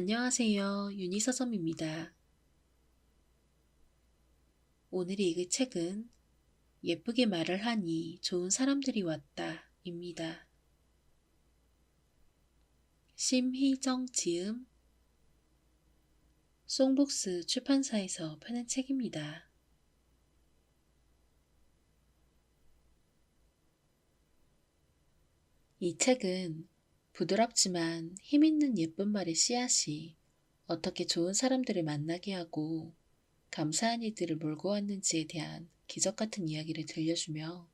안녕하세요. 유니서점입니다. 오늘 읽을 책은 예쁘게 말을 하니 좋은 사람들이 왔다 입니다. 심희정 지음, 송북스 출판사에서 펴낸 책입니다. 이 책은 부드럽지만 힘있는 예쁜 말의 씨앗이 어떻게 좋은 사람들을 만나게 하고 감사한 일들을 몰고 왔는지에 대한 기적 같은 이야기를 들려주며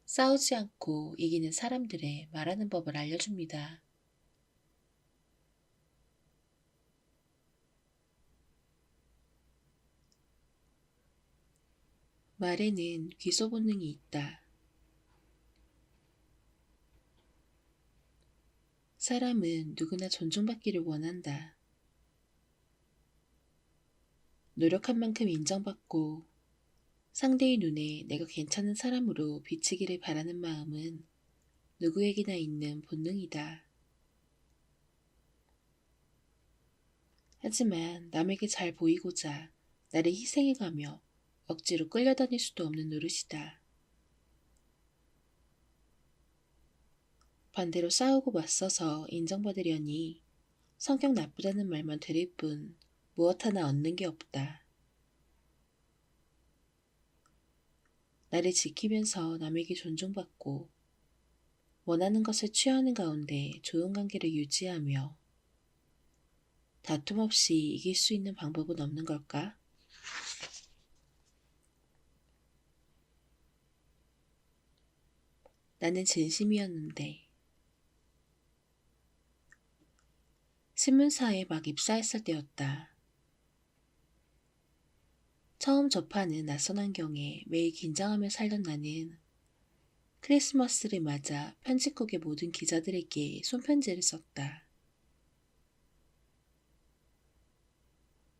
싸우지 않고 이기는 사람들의 말하는 법을 알려줍니다. 말에는 귀소 본능이 있다. 사람은 누구나 존중받기를 원한다. 노력한 만큼 인정받고 상대의 눈에 내가 괜찮은 사람으로 비치기를 바라는 마음은 누구에게나 있는 본능이다. 하지만 남에게 잘 보이고자 나를 희생해가며 억지로 끌려다닐 수도 없는 노릇이다. 반대로 싸우고 맞서서 인정받으려니 성격 나쁘다는 말만 들을 뿐 무엇 하나 얻는 게 없다. 나를 지키면서 남에게 존중받고 원하는 것을 취하는 가운데 좋은 관계를 유지하며 다툼 없이 이길 수 있는 방법은 없는 걸까? 나는 진심이었는데 신문사에 막 입사했을 때였다. 처음 접하는 낯선 환경에 매일 긴장하며 살던 나는 크리스마스를 맞아 편집국의 모든 기자들에게 손편지를 썼다.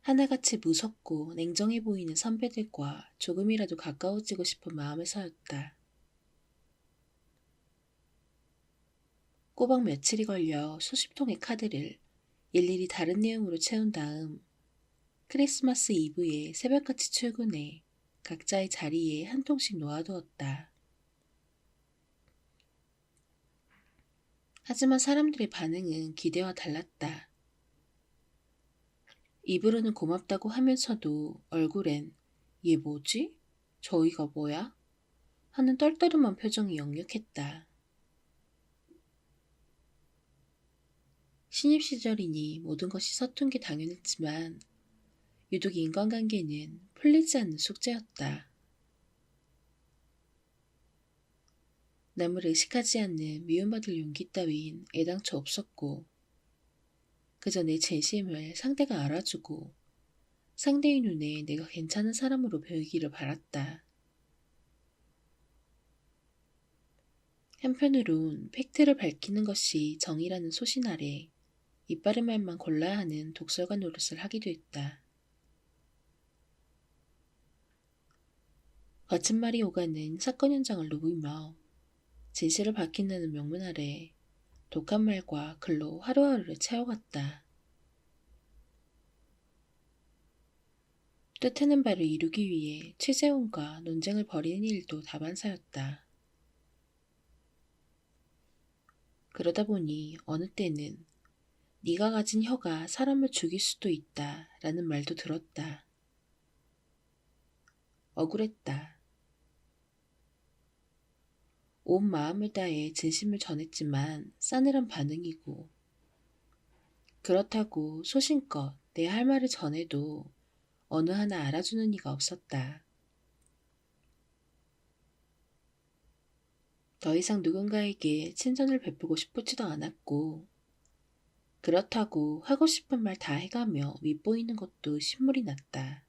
하나같이 무섭고 냉정해 보이는 선배들과 조금이라도 가까워지고 싶은 마음에서였다. 꼬박 며칠이 걸려 수십 통의 카드를 일일이 다른 내용으로 채운 다음 크리스마스 이브에 새벽같이 출근해 각자의 자리에 한 통씩 놓아두었다. 하지만 사람들의 반응은 기대와 달랐다. 입으로는 고맙다고 하면서도 얼굴엔 얘 뭐지? 저희가 뭐야? 하는 떨떠름한 표정이 역력했다. 신입 시절이니 모든 것이 서툰 게 당연했지만 유독 인간관계는 풀리지 않는 숙제였다. 남을 의식하지 않는 미움받을 용기 따윈 애당초 없었고 그저 내 진심을 상대가 알아주고 상대의 눈에 내가 괜찮은 사람으로 보이기를 바랐다. 한편으론 팩트를 밝히는 것이 정의라는 소신 아래 이빠른 말만 골라야 하는 독설가 노릇을 하기도 했다. 거친 말이 오가는 사건 현장을 누비며 진실을 밝힌다는 명분 아래 독한 말과 글로 하루하루를 채워갔다. 뜻하는 바를 이루기 위해 최재훈과 논쟁을 벌이는 일도 다반사였다. 그러다 보니 어느 때는 네가 가진 혀가 사람을 죽일 수도 있다 라는 말도 들었다. 억울했다. 온 마음을 다해 진심을 전했지만 싸늘한 반응이고 그렇다고 소신껏 내 할 말을 전해도 어느 하나 알아주는 이가 없었다. 더 이상 누군가에게 친절을 베푸고 싶지도 않았고 그렇다고 하고 싶은 말 다 해가며 윗보이는 것도 신물이 났다.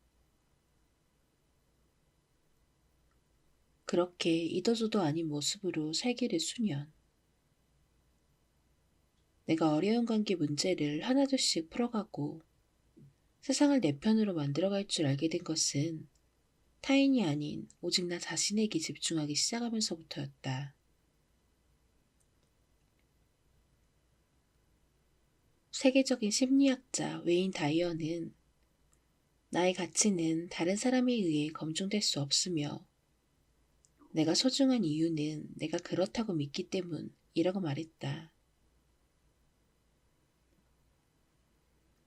그렇게 이도저도 아닌 모습으로 살기를 수년. 내가 어려운 관계 문제를 하나둘씩 풀어가고 세상을 내 편으로 만들어갈 줄 알게 된 것은 타인이 아닌 오직 나 자신에게 집중하기 시작하면서부터였다. 세계적인 심리학자 웨인 다이어는 나의 가치는 다른 사람에 의해 검증될 수 없으며 내가 소중한 이유는 내가 그렇다고 믿기 때문이라고 말했다.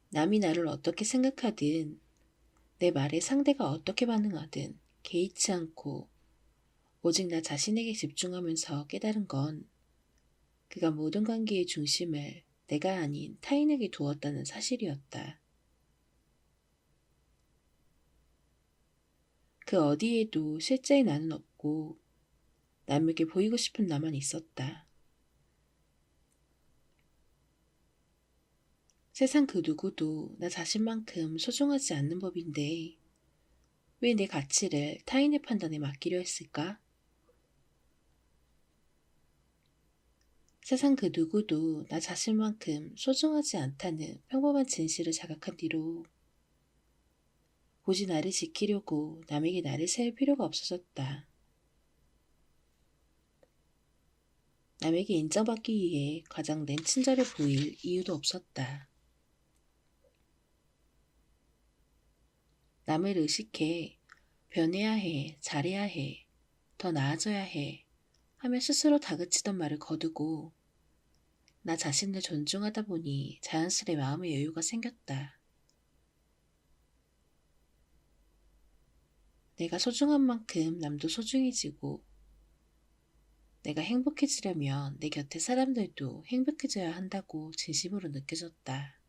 남이 나를 어떻게 생각하든 내 말에 상대가 어떻게 반응하든 개의치 않고 오직 나 자신에게 집중하면서 깨달은 건 그가 모든 관계의 중심을 내가 아닌 타인에게 두었다는 사실이었다. 그 어디에도 실제의 나는 없고 남에게 보이고 싶은 나만 있었다. 세상 그 누구도 나 자신만큼 소중하지 않는 법인데 왜 내 가치를 타인의 판단에 맡기려 했을까? 세상 그 누구도 나 자신만큼 소중하지 않다는 평범한 진실을 자각한 뒤로 굳이 나를 지키려고 남에게 나를 세울 필요가 없어졌다. 남에게 인정받기 위해 가장 낸 친절을 보일 이유도 없었다. 남을 의식해 변해야 해, 잘해야 해, 더 나아져야 해 하며 스스로 다그치던 말을 거두고 나 자신을 존중하다 보니 자연스레 마음의 여유가 생겼다. 내가 소중한 만큼 남도 소중해지고 내가 행복해지려면 내 곁에 사람들도 행복해져야 한다고 진심으로 느껴졌다.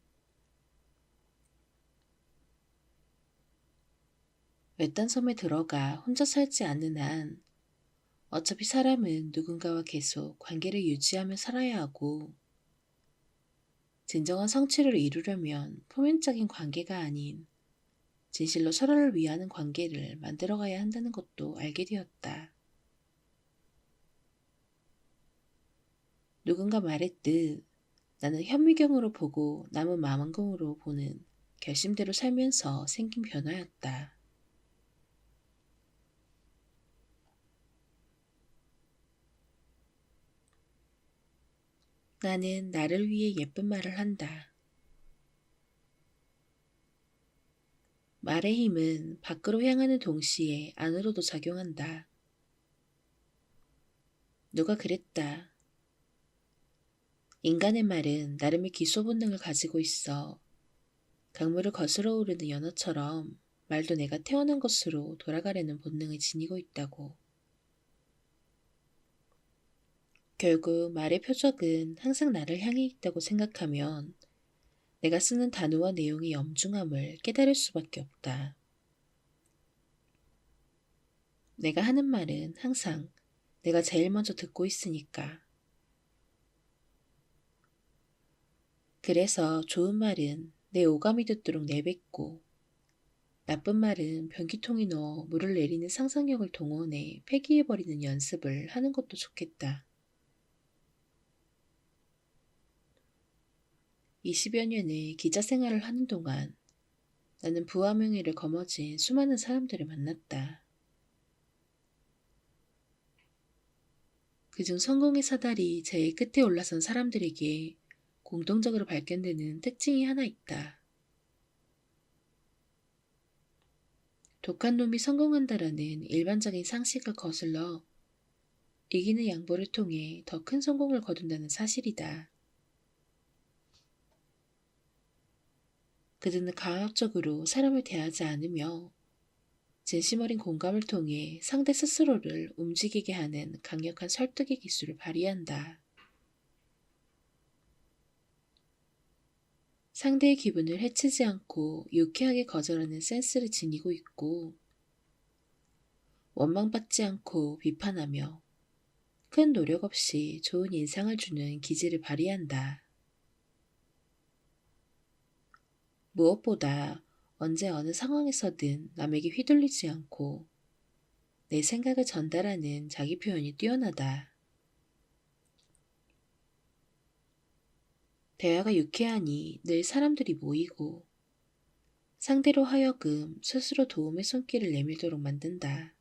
외딴 섬에 들어가 혼자 살지 않는 한 어차피 사람은 누군가와 계속 관계를 유지하며 살아야 하고 진정한 성취를 이루려면 표면적인 관계가 아닌 진실로 서로를 위하는 관계를 만들어가야 한다는 것도 알게 되었다. 누군가 말했듯 나는 현미경으로 보고 남은 망원경으로 보는 결심대로 살면서 생긴 변화였다. 나는 나를 위해 예쁜 말을 한다. 말의 힘은 밖으로 향하는 동시에 안으로도 작용한다. 누가 그랬다. 인간의 말은 나름의 기소 본능을 가지고 있어. 강물을 거슬러 오르는 연어처럼 말도 내가 태어난 것으로 돌아가려는 본능을 지니고 있다고. 결국 말의 표적은 항상 나를 향해 있다고 생각하면 내가 쓰는 단어와 내용의 엄중함을 깨달을 수밖에 없다. 내가 하는 말은 항상 내가 제일 먼저 듣고 있으니까. 그래서 좋은 말은 내 오감이 듣도록 내뱉고 나쁜 말은 변기통에 넣어 물을 내리는 상상력을 동원해 폐기해버리는 연습을 하는 것도 좋겠다. 20여 년의 기자 생활을 하는 동안 나는 부와 명예를 거머쥔 수많은 사람들을 만났다. 그중 성공의 사다리 제일 끝에 올라선 사람들에게 공통적으로 발견되는 특징이 하나 있다. 독한 놈이 성공한다라는 일반적인 상식을 거슬러 이기는 양보를 통해 더 큰 성공을 거둔다는 사실이다. 그들은 강압적으로 사람을 대하지 않으며 진심 어린 공감을 통해 상대 스스로를 움직이게 하는 강력한 설득의 기술을 발휘한다. 상대의 기분을 해치지 않고 유쾌하게 거절하는 센스를 지니고 있고 원망받지 않고 비판하며 큰 노력 없이 좋은 인상을 주는 기질을 발휘한다. 무엇보다 언제 어느 상황에서든 남에게 휘둘리지 않고 내 생각을 전달하는 자기 표현이 뛰어나다. 대화가 유쾌하니 늘 사람들이 모이고 상대로 하여금 스스로 도움의 손길을 내밀도록 만든다.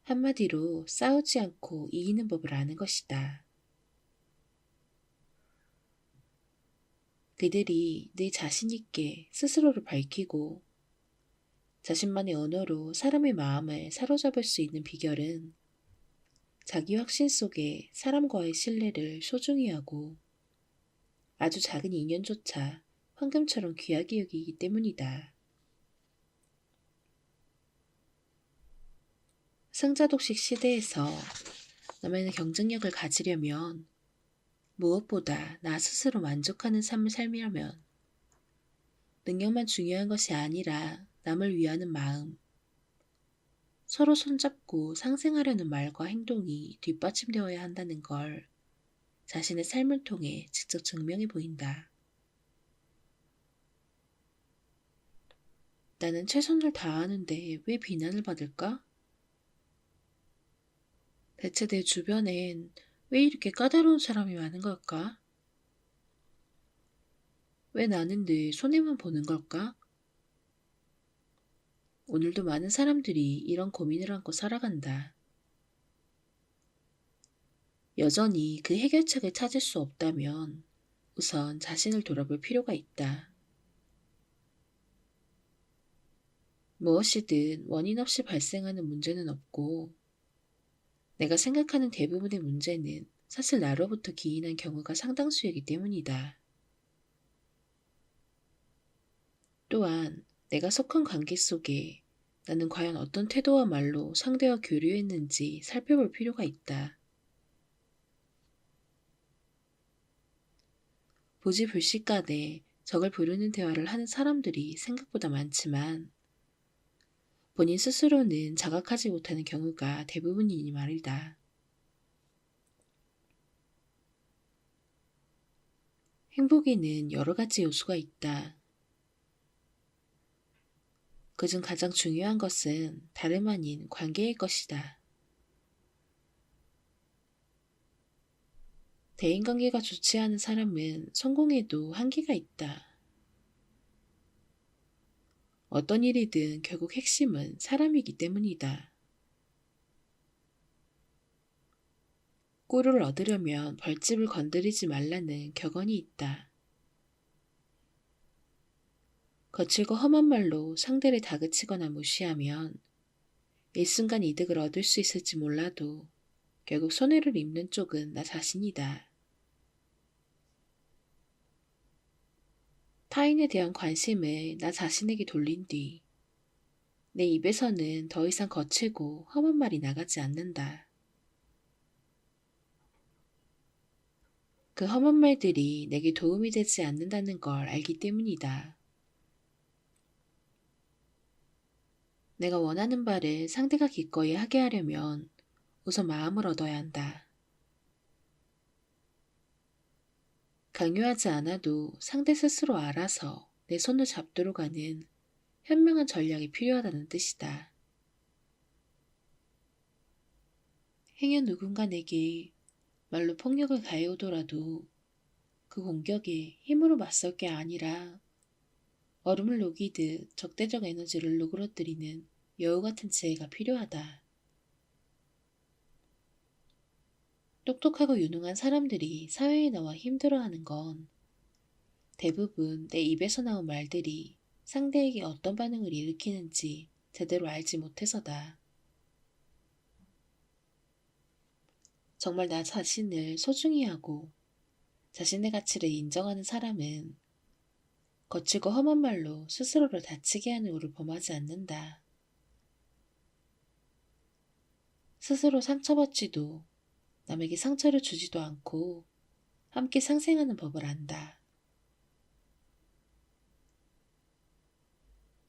한마디로 싸우지 않고 이기는 법을 아는 것이다. 그들이 늘 자신 있게 스스로를 밝히고 자신만의 언어로 사람의 마음을 사로잡을 수 있는 비결은 자기 확신 속에 사람과의 신뢰를 소중히 하고 아주 작은 인연조차 황금처럼 귀하게 여기기 때문이다. 승자독식 시대에서 남의 경쟁력을 가지려면 무엇보다 나 스스로 만족하는 삶을 살려면 능력만 중요한 것이 아니라 남을 위하는 마음, 서로 손잡고 상생하려는 말과 행동이 뒷받침되어야 한다는 걸 자신의 삶을 통해 직접 증명해 보인다. 나는 최선을 다하는데 왜 비난을 받을까? 대체 내 주변엔 왜 이렇게 까다로운 사람이 많은 걸까? 왜 나는 늘 손해만 보는 걸까? 오늘도 많은 사람들이 이런 고민을 안고 살아간다. 여전히 그 해결책을 찾을 수 없다면 우선 자신을 돌아볼 필요가 있다. 무엇이든 원인 없이 발생하는 문제는 없고, 내가 생각하는 대부분의 문제는 사실 나로부터 기인한 경우가 상당수이기 때문이다. 또한 내가 속한 관계 속에 나는 과연 어떤 태도와 말로 상대와 교류했는지 살펴볼 필요가 있다. 부지불식간에 적을 부르는 대화를 하는 사람들이 생각보다 많지만 본인 스스로는 자각하지 못하는 경우가 대부분이니 말이다. 행복에는 여러 가지 요소가 있다. 그중 가장 중요한 것은 다름 아닌 관계일 것이다. 대인관계가 좋지 않은 사람은 성공에도 한계가 있다. 어떤 일이든 결국 핵심은 사람이기 때문이다. 꿀을 얻으려면 벌집을 건드리지 말라는 격언이 있다. 거칠고 험한 말로 상대를 다그치거나 무시하면 일순간 이득을 얻을 수 있을지 몰라도 결국 손해를 입는 쪽은 나 자신이다. 타인에 대한 관심을 나 자신에게 돌린 뒤 내 입에서는 더 이상 거칠고 험한 말이 나가지 않는다. 그 험한 말들이 내게 도움이 되지 않는다는 걸 알기 때문이다. 내가 원하는 바를 상대가 기꺼이 하게 하려면 우선 마음을 얻어야 한다. 강요하지 않아도 상대 스스로 알아서 내 손을 잡도록 하는 현명한 전략이 필요하다는 뜻이다. 행여 누군가 내게 말로 폭력을 가해오더라도 그 공격에 힘으로 맞설 게 아니라 얼음을 녹이듯 적대적 에너지를 누그러뜨리는 여우 같은 지혜가 필요하다. 똑똑하고 유능한 사람들이 사회에 나와 힘들어하는 건 대부분 내 입에서 나온 말들이 상대에게 어떤 반응을 일으키는지 제대로 알지 못해서다. 정말 나 자신을 소중히 하고 자신의 가치를 인정하는 사람은 거칠고 험한 말로 스스로를 다치게 하는 우를 범하지 않는다. 스스로 상처받지도 남에게 상처를 주지도 않고 함께 상생하는 법을 안다.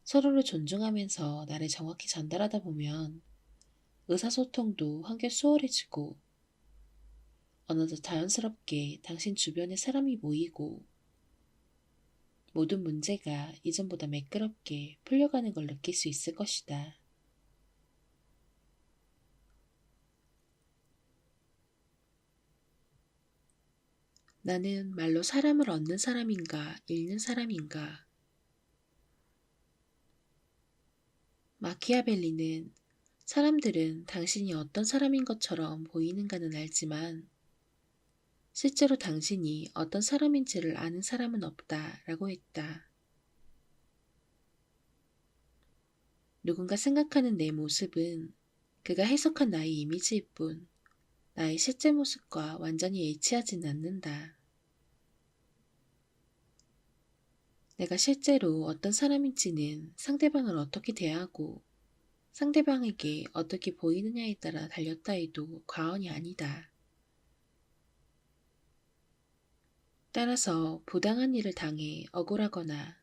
서로를 존중하면서 나를 정확히 전달하다 보면 의사소통도 한결 수월해지고 어느덧 자연스럽게 당신 주변에 사람이 모이고 모든 문제가 이전보다 매끄럽게 풀려가는 걸 느낄 수 있을 것이다. 나는 말로 사람을 얻는 사람인가, 잃는 사람인가? 마키아벨리는 사람들은 당신이 어떤 사람인 것처럼 보이는가는 알지만 실제로 당신이 어떤 사람인지를 아는 사람은 없다 라고 했다. 누군가 생각하는 내 모습은 그가 해석한 나의 이미지일 뿐 나의 실제 모습과 완전히 일치하진 않는다. 내가 실제로 어떤 사람인지는 상대방을 어떻게 대하고 상대방에게 어떻게 보이느냐에 따라 달렸다 해도 과언이 아니다. 따라서 부당한 일을 당해 억울하거나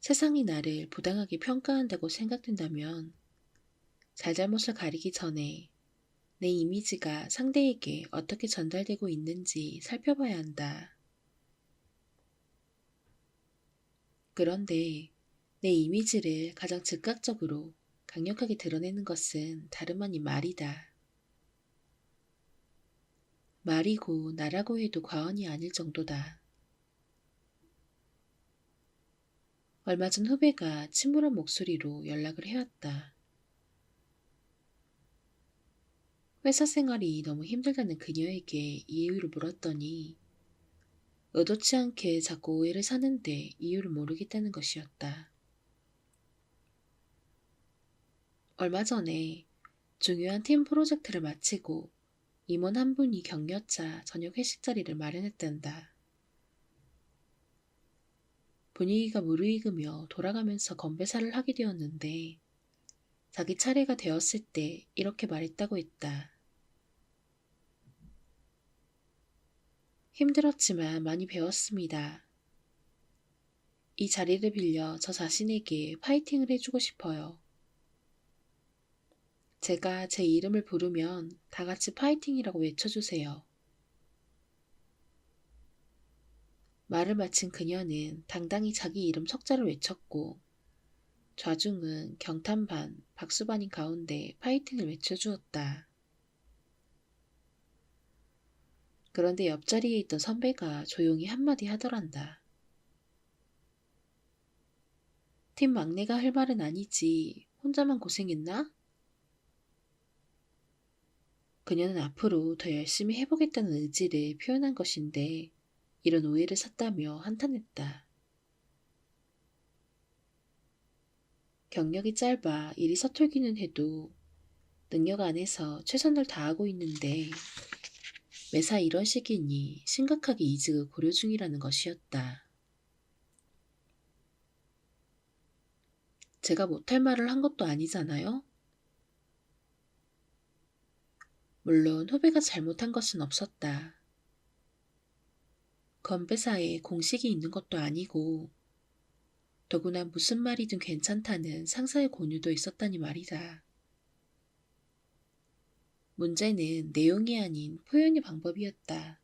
세상이 나를 부당하게 평가한다고 생각된다면 잘잘못을 가리기 전에 내 이미지가 상대에게 어떻게 전달되고 있는지 살펴봐야 한다. 그런데 내 이미지를 가장 즉각적으로 강력하게 드러내는 것은 다름 아닌 말이다. 말이고 나라고 해도 과언이 아닐 정도다. 얼마 전 후배가 침울한 목소리로 연락을 해왔다. 회사 생활이 너무 힘들다는 그녀에게 이유를 물었더니 의도치 않게 자꾸 오해를 사는데 이유를 모르겠다는 것이었다. 얼마 전에 중요한 팀 프로젝트를 마치고 임원 한 분이 격려차 저녁 회식 자리를 마련했단다. 분위기가 무르익으며 돌아가면서 건배사를 하게 되었는데 자기 차례가 되었을 때 이렇게 말했다고 했다. 힘들었지만 많이 배웠습니다. 이 자리를 빌려 저 자신에게 파이팅을 해주고 싶어요. 제가 제 이름을 부르면 다 같이 파이팅이라고 외쳐주세요. 말을 마친 그녀는 당당히 자기 이름 석자를 외쳤고 좌중은 경탄 반, 박수 반인 가운데 파이팅을 외쳐주었다. 그런데 옆자리에 있던 선배가 조용히 한마디 하더란다. 팀 막내가 할 말은 아니지 혼자만 고생했나? 그녀는 앞으로 더 열심히 해보겠다는 의지를 표현한 것인데 이런 오해를 샀다며 한탄했다. 경력이 짧아 일이 서툴기는 해도 능력 안에서 최선을 다하고 있는데 매사 이런 식이니 심각하게 이직을 고려 중이라는 것이었다. 제가 못할 말을 한 것도 아니잖아요? 물론 후배가 잘못한 것은 없었다. 건배사에 공식이 있는 것도 아니고 더구나 무슨 말이든 괜찮다는 상사의 권유도 있었다니 말이다. 문제는 내용이 아닌 표현의 방법이었다.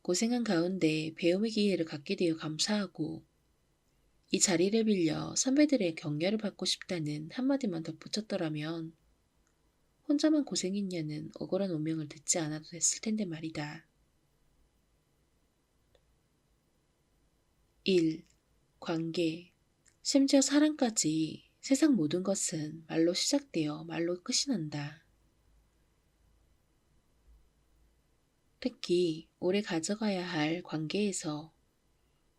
고생한 가운데 배움의 기회를 갖게 되어 감사하고 이 자리를 빌려 선배들의 격려를 받고 싶다는 한마디만 덧붙였더라면 혼자만 고생했냐는 억울한 오명을 듣지 않아도 됐을 텐데 말이다. 1. 관계, 심지어 사랑까지 세상 모든 것은 말로 시작되어 말로 끝이 난다. 특히 오래 가져가야 할 관계에서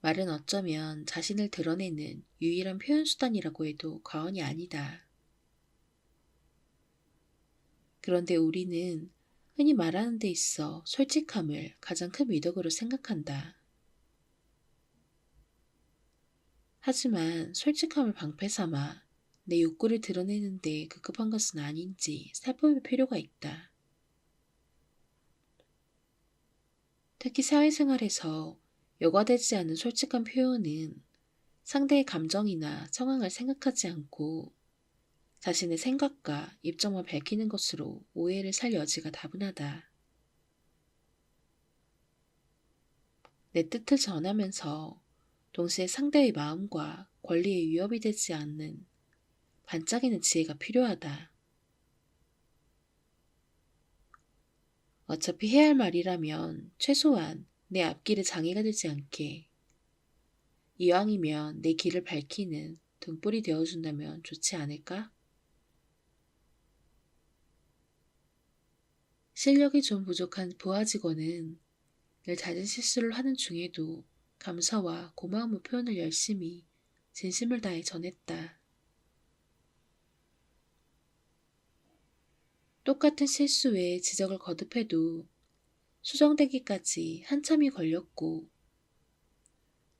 말은 어쩌면 자신을 드러내는 유일한 표현 수단이라고 해도 과언이 아니다. 그런데 우리는 흔히 말하는 데 있어 솔직함을 가장 큰 미덕으로 생각한다. 하지만 솔직함을 방패 삼아 내 욕구를 드러내는 데 급급한 것은 아닌지 살펴볼 필요가 있다. 특히 사회생활에서 여과되지 않은 솔직한 표현은 상대의 감정이나 상황을 생각하지 않고 자신의 생각과 입장만 밝히는 것으로 오해를 살 여지가 다분하다. 내 뜻을 전하면서 동시에 상대의 마음과 권리에 위협이 되지 않는 반짝이는 지혜가 필요하다. 어차피 해야 할 말이라면 최소한 내 앞길에 장애가 되지 않게 이왕이면 내 길을 밝히는 등불이 되어준다면 좋지 않을까? 실력이 좀 부족한 부하 직원은 늘 잦은 실수를 하는 중에도 감사와 고마움의 표현을 열심히 진심을 다해 전했다. 똑같은 실수에 지적을 거듭해도 수정되기까지 한참이 걸렸고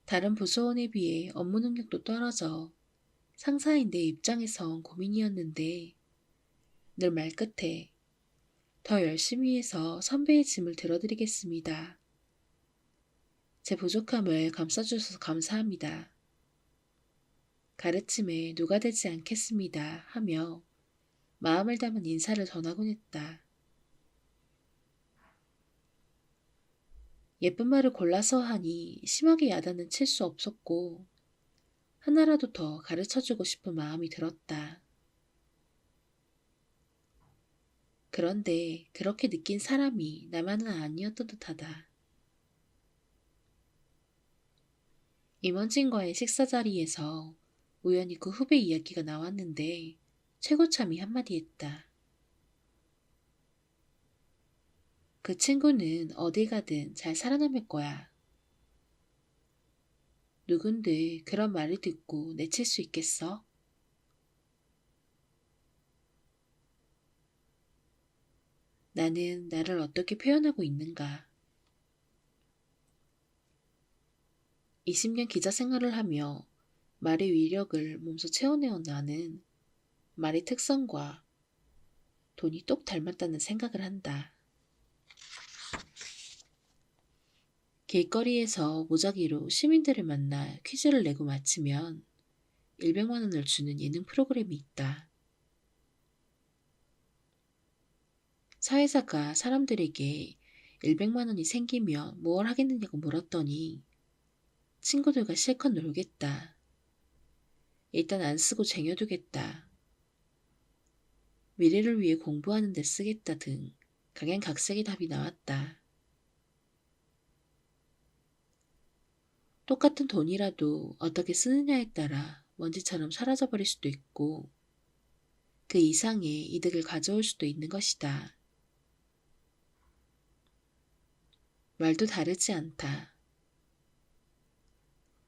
다른 부서원에 비해 업무 능력도 떨어져 상사인 내 입장에선 고민이었는데 늘 말끝에 더 열심히 해서 선배의 짐을 들어드리겠습니다. 제 부족함을 감싸주셔서 감사합니다. 가르침에 누가 되지 않겠습니다 하며 마음을 담은 인사를 전하곤 했다. 예쁜 말을 골라서 하니 심하게 야단은 칠 수 없었고 하나라도 더 가르쳐주고 싶은 마음이 들었다. 그런데 그렇게 느낀 사람이 나만은 아니었던 듯하다. 임원진과의 식사 자리에서 우연히 그 후배 이야기가 나왔는데 최고참이 한마디 했다. 그 친구는 어디 가든 잘 살아남을 거야. 누군데 그런 말을 듣고 내칠 수 있겠어? 나는 나를 어떻게 표현하고 있는가? 20년 기자 생활을 하며 말의 위력을 몸소 채워내온 나는 말의 특성과 돈이 똑 닮았다는 생각을 한다. 길거리에서 무작위로 시민들을 만나 퀴즈를 내고 마치면 100만 원을 주는 예능 프로그램이 있다. 사회자가 사람들에게 100만 원이 생기면 뭘 하겠느냐고 물었더니 친구들과 실컷 놀겠다. 일단 안 쓰고 쟁여두겠다. 미래를 위해 공부하는 데 쓰겠다 등 각양각색의 답이 나왔다. 똑같은 돈이라도 어떻게 쓰느냐에 따라 먼지처럼 사라져버릴 수도 있고 그 이상의 이득을 가져올 수도 있는 것이다. 말도 다르지 않다.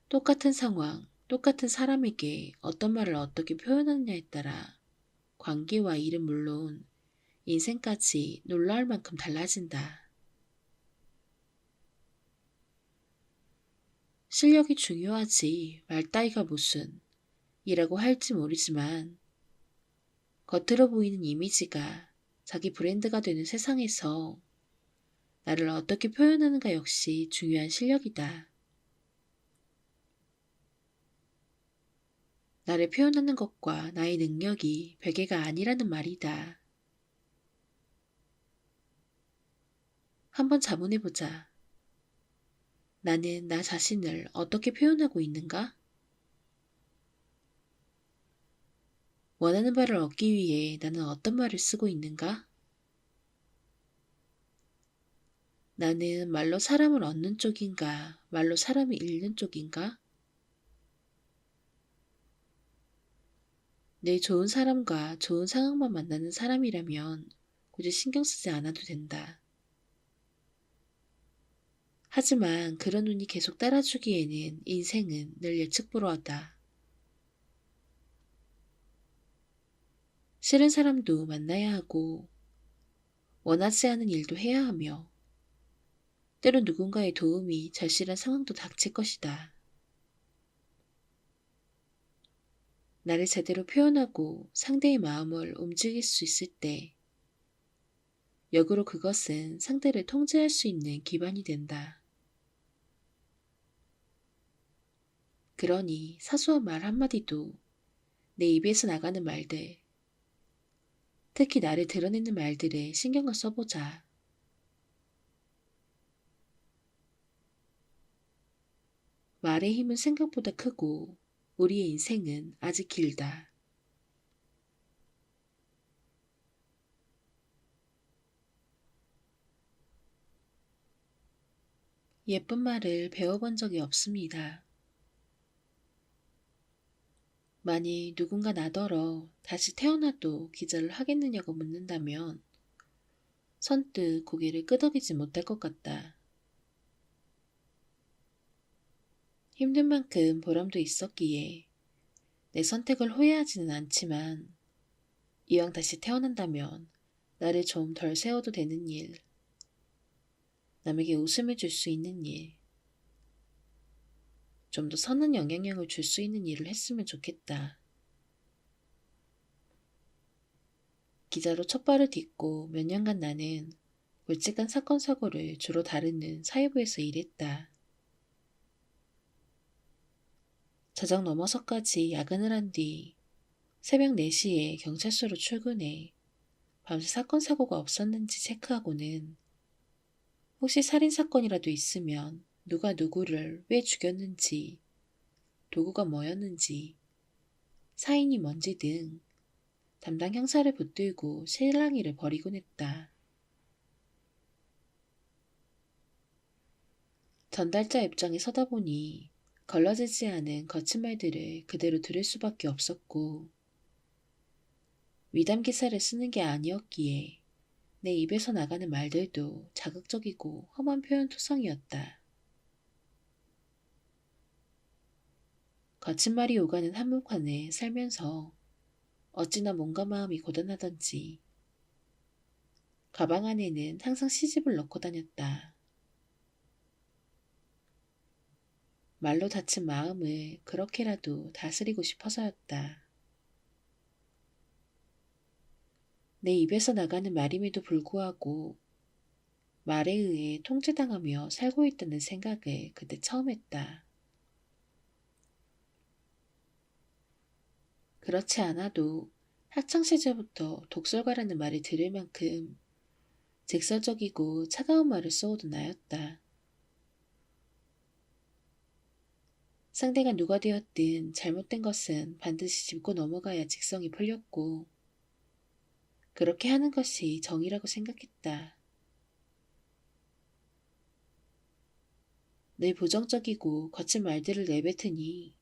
똑같은 상황, 똑같은 사람에게 어떤 말을 어떻게 표현하느냐에 따라 관계와 일은 물론 인생까지 놀라울 만큼 달라진다. 실력이 중요하지 말 따위가 무슨 이라고 할지 모르지만 겉으로 보이는 이미지가 자기 브랜드가 되는 세상에서 나를 어떻게 표현하는가 역시 중요한 실력이다. 나를 표현하는 것과 나의 능력이 별개가 아니라는 말이다. 한번 자문해보자. 나는 나 자신을 어떻게 표현하고 있는가? 원하는 바를 얻기 위해 나는 어떤 말을 쓰고 있는가? 나는 말로 사람을 얻는 쪽인가? 말로 사람을 잃는 쪽인가? 내 좋은 사람과 좋은 상황만 만나는 사람이라면 굳이 신경 쓰지 않아도 된다. 하지만 그런 운이 계속 따라주기에는 인생은 늘 예측 불허하다. 싫은 사람도 만나야 하고 원하지 않은 일도 해야 하며 때론 누군가의 도움이 절실한 상황도 닥칠 것이다. 나를 제대로 표현하고 상대의 마음을 움직일 수 있을 때 역으로 그것은 상대를 통제할 수 있는 기반이 된다. 그러니 사소한 말 한마디도 내 입에서 나가는 말들, 특히 나를 드러내는 말들에 신경을 써보자. 말의 힘은 생각보다 크고 우리의 인생은 아직 길다. 예쁜 말을 배워본 적이 없습니다. 만일 누군가 나더러 다시 태어나도 기절을 하겠느냐고 묻는다면 선뜻 고개를 끄덕이지 못할 것 같다. 힘든 만큼 보람도 있었기에 내 선택을 후회하지는 않지만 이왕 다시 태어난다면 나를 좀 덜 세워도 되는 일, 남에게 웃음을 줄 수 있는 일, 좀 더 선한 영향력을 줄 수 있는 일을 했으면 좋겠다. 기자로 첫 발을 딛고 몇 년간 나는 굵직한 사건 사고를 주로 다루는 사회부에서 일했다. 자정 넘어서까지 야근을 한 뒤 새벽 4시에 경찰서로 출근해 밤새 사건 사고가 없었는지 체크하고는 혹시 살인사건이라도 있으면 누가 누구를 왜 죽였는지, 도구가 뭐였는지, 사인이 뭔지 등 담당 형사를 붙들고 실랑이를 벌이곤 했다. 전달자 입장에 서다 보니 걸러지지 않은 거친 말들을 그대로 들을 수밖에 없었고 위담 기사를 쓰는 게 아니었기에 내 입에서 나가는 말들도 자극적이고 험한 표현 투성이었다. 거친 말이 오가는 한복판에 살면서 어찌나 몸과 마음이 고단하던지 가방 안에는 항상 시집을 넣고 다녔다. 말로 다친 마음을 그렇게라도 다스리고 싶어서였다. 내 입에서 나가는 말임에도 불구하고 말에 의해 통제당하며 살고 있다는 생각을 그때 처음 했다. 그렇지 않아도 학창시절부터 독설가라는 말을 들을 만큼 직설적이고 차가운 말을 써오던 나였다. 상대가 누가 되었든 잘못된 것은 반드시 짚고 넘어가야 직성이 풀렸고 그렇게 하는 것이 정의라고 생각했다. 늘 부정적이고 거친 말들을 내뱉으니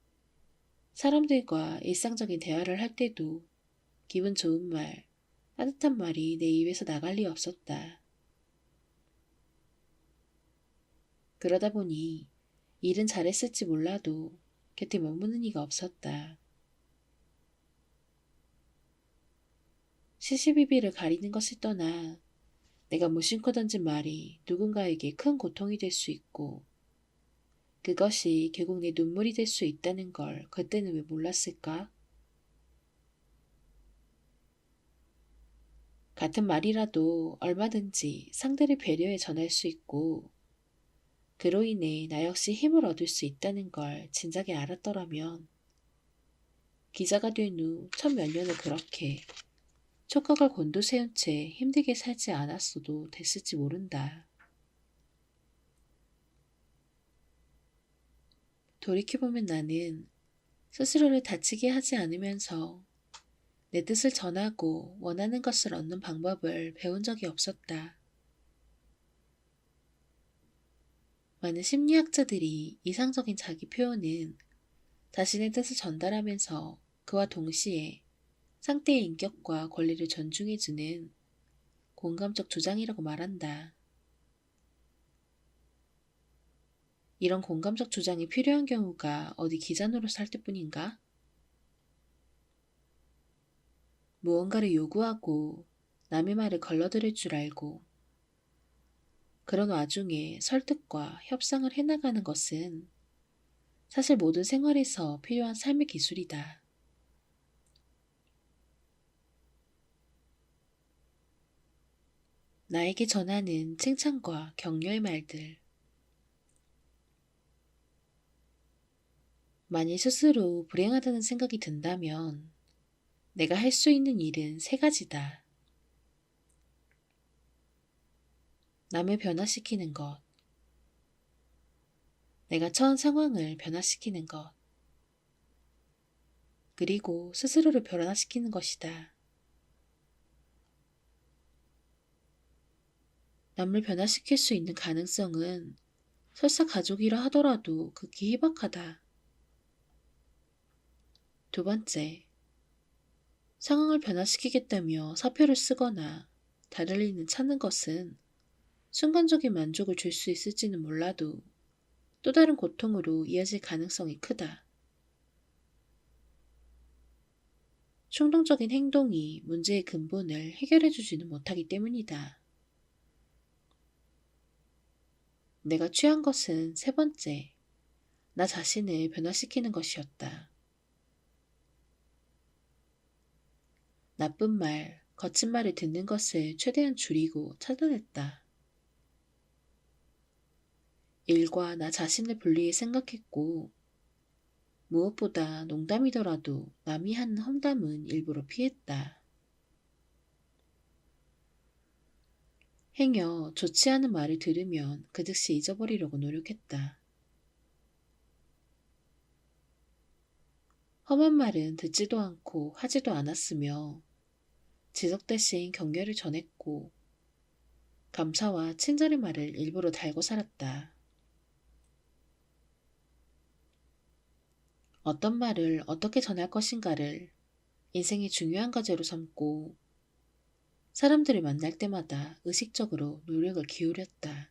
사람들과 일상적인 대화를 할 때도 기분 좋은 말, 따뜻한 말이 내 입에서 나갈 리 없었다. 그러다 보니 일은 잘했을지 몰라도 곁에 머무는 이가 없었다. 시시비비를 가리는 것을 떠나 내가 무심코 던진 말이 누군가에게 큰 고통이 될 수 있고 그것이 결국 내 눈물이 될 수 있다는 걸 그때는 왜 몰랐을까? 같은 말이라도 얼마든지 상대를 배려해 전할 수 있고 그로 인해 나 역시 힘을 얻을 수 있다는 걸 진작에 알았더라면 기자가 된 후 첫 몇 년을 그렇게 촉각을 곤두세운 채 힘들게 살지 않았어도 됐을지 모른다. 돌이켜보면 나는 스스로를 다치게 하지 않으면서 내 뜻을 전하고 원하는 것을 얻는 방법을 배운 적이 없었다. 많은 심리학자들이 이상적인 자기 표현은 자신의 뜻을 전달하면서 그와 동시에 상대의 인격과 권리를 존중해주는 공감적 주장이라고 말한다. 이런 공감적 주장이 필요한 경우가 어디 기자 노릇을 할 때뿐인가? 무언가를 요구하고 남의 말을 걸러들을 줄 알고 그런 와중에 설득과 협상을 해나가는 것은 사실 모든 생활에서 필요한 삶의 기술이다. 나에게 전하는 칭찬과 격려의 말들. 만일 스스로 불행하다는 생각이 든다면 내가 할 수 있는 일은 세 가지다. 남을 변화시키는 것, 내가 처한 상황을 변화시키는 것, 그리고 스스로를 변화시키는 것이다. 남을 변화시킬 수 있는 가능성은 설사 가족이라 하더라도 극히 희박하다. 두 번째, 상황을 변화시키겠다며 사표를 쓰거나 다를 리는 찾는 것은 순간적인 만족을 줄 수 있을지는 몰라도 또 다른 고통으로 이어질 가능성이 크다. 충동적인 행동이 문제의 근본을 해결해주지는 못하기 때문이다. 내가 취한 것은 세 번째, 나 자신을 변화시키는 것이었다. 나쁜 말, 거친 말을 듣는 것을 최대한 줄이고 차단했다. 일과 나 자신을 분리해 생각했고, 무엇보다 농담이더라도 남이 하는 험담은 일부러 피했다. 행여 좋지 않은 말을 들으면 그 즉시 잊어버리려고 노력했다. 험한 말은 듣지도 않고 하지도 않았으며 지적 대신 격려를 전했고 감사와 친절의 말을 일부러 달고 살았다. 어떤 말을 어떻게 전할 것인가를 인생의 중요한 과제로 삼고 사람들을 만날 때마다 의식적으로 노력을 기울였다.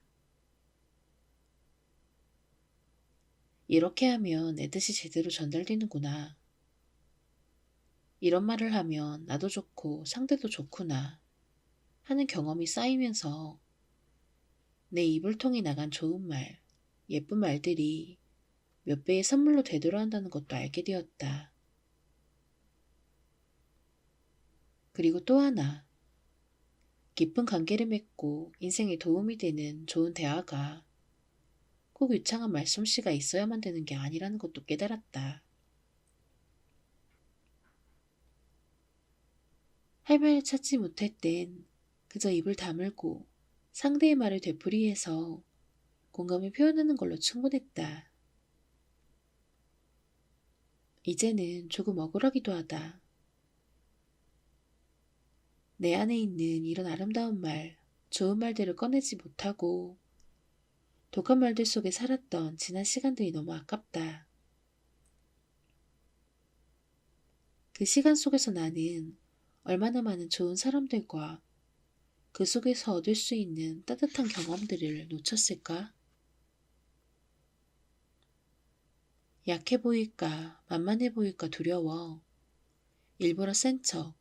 이렇게 하면 내 뜻이 제대로 전달되는구나. 이런 말을 하면 나도 좋고 상대도 좋구나 하는 경험이 쌓이면서 내 입을 통해 나간 좋은 말, 예쁜 말들이 몇 배의 선물로 되돌아온다는 것도 알게 되었다. 그리고 또 하나, 깊은 관계를 맺고 인생에 도움이 되는 좋은 대화가 꼭 유창한 말솜씨가 있어야만 되는 게 아니라는 것도 깨달았다. 할 말을 찾지 못할 땐 그저 입을 다물고 상대의 말을 되풀이해서 공감을 표현하는 걸로 충분했다. 이제는 조금 억울하기도 하다. 내 안에 있는 이런 아름다운 말, 좋은 말들을 꺼내지 못하고 독한 말들 속에 살았던 지난 시간들이 너무 아깝다. 그 시간 속에서 나는 얼마나 많은 좋은 사람들과 그 속에서 얻을 수 있는 따뜻한 경험들을 놓쳤을까? 약해 보일까, 만만해 보일까 두려워. 일부러 센 척,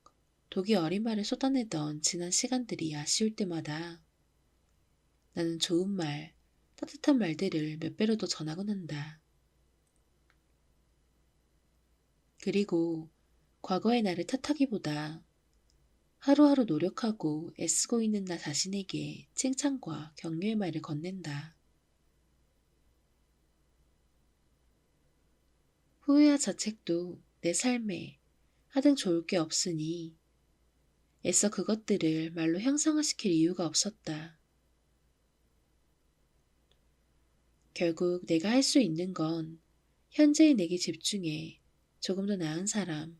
독이 어린 말을 쏟아내던 지난 시간들이 아쉬울 때마다 나는 좋은 말, 따뜻한 말들을 몇 배로 더 전하곤 한다. 그리고 과거의 나를 탓하기보다 하루하루 노력하고 애쓰고 있는 나 자신에게 칭찬과 격려의 말을 건넨다. 후회와 자책도 내 삶에 하등 좋을 게 없으니 애써 그것들을 말로 형상화시킬 이유가 없었다. 결국 내가 할 수 있는 건 현재의 내게 집중해 조금 더 나은 사람,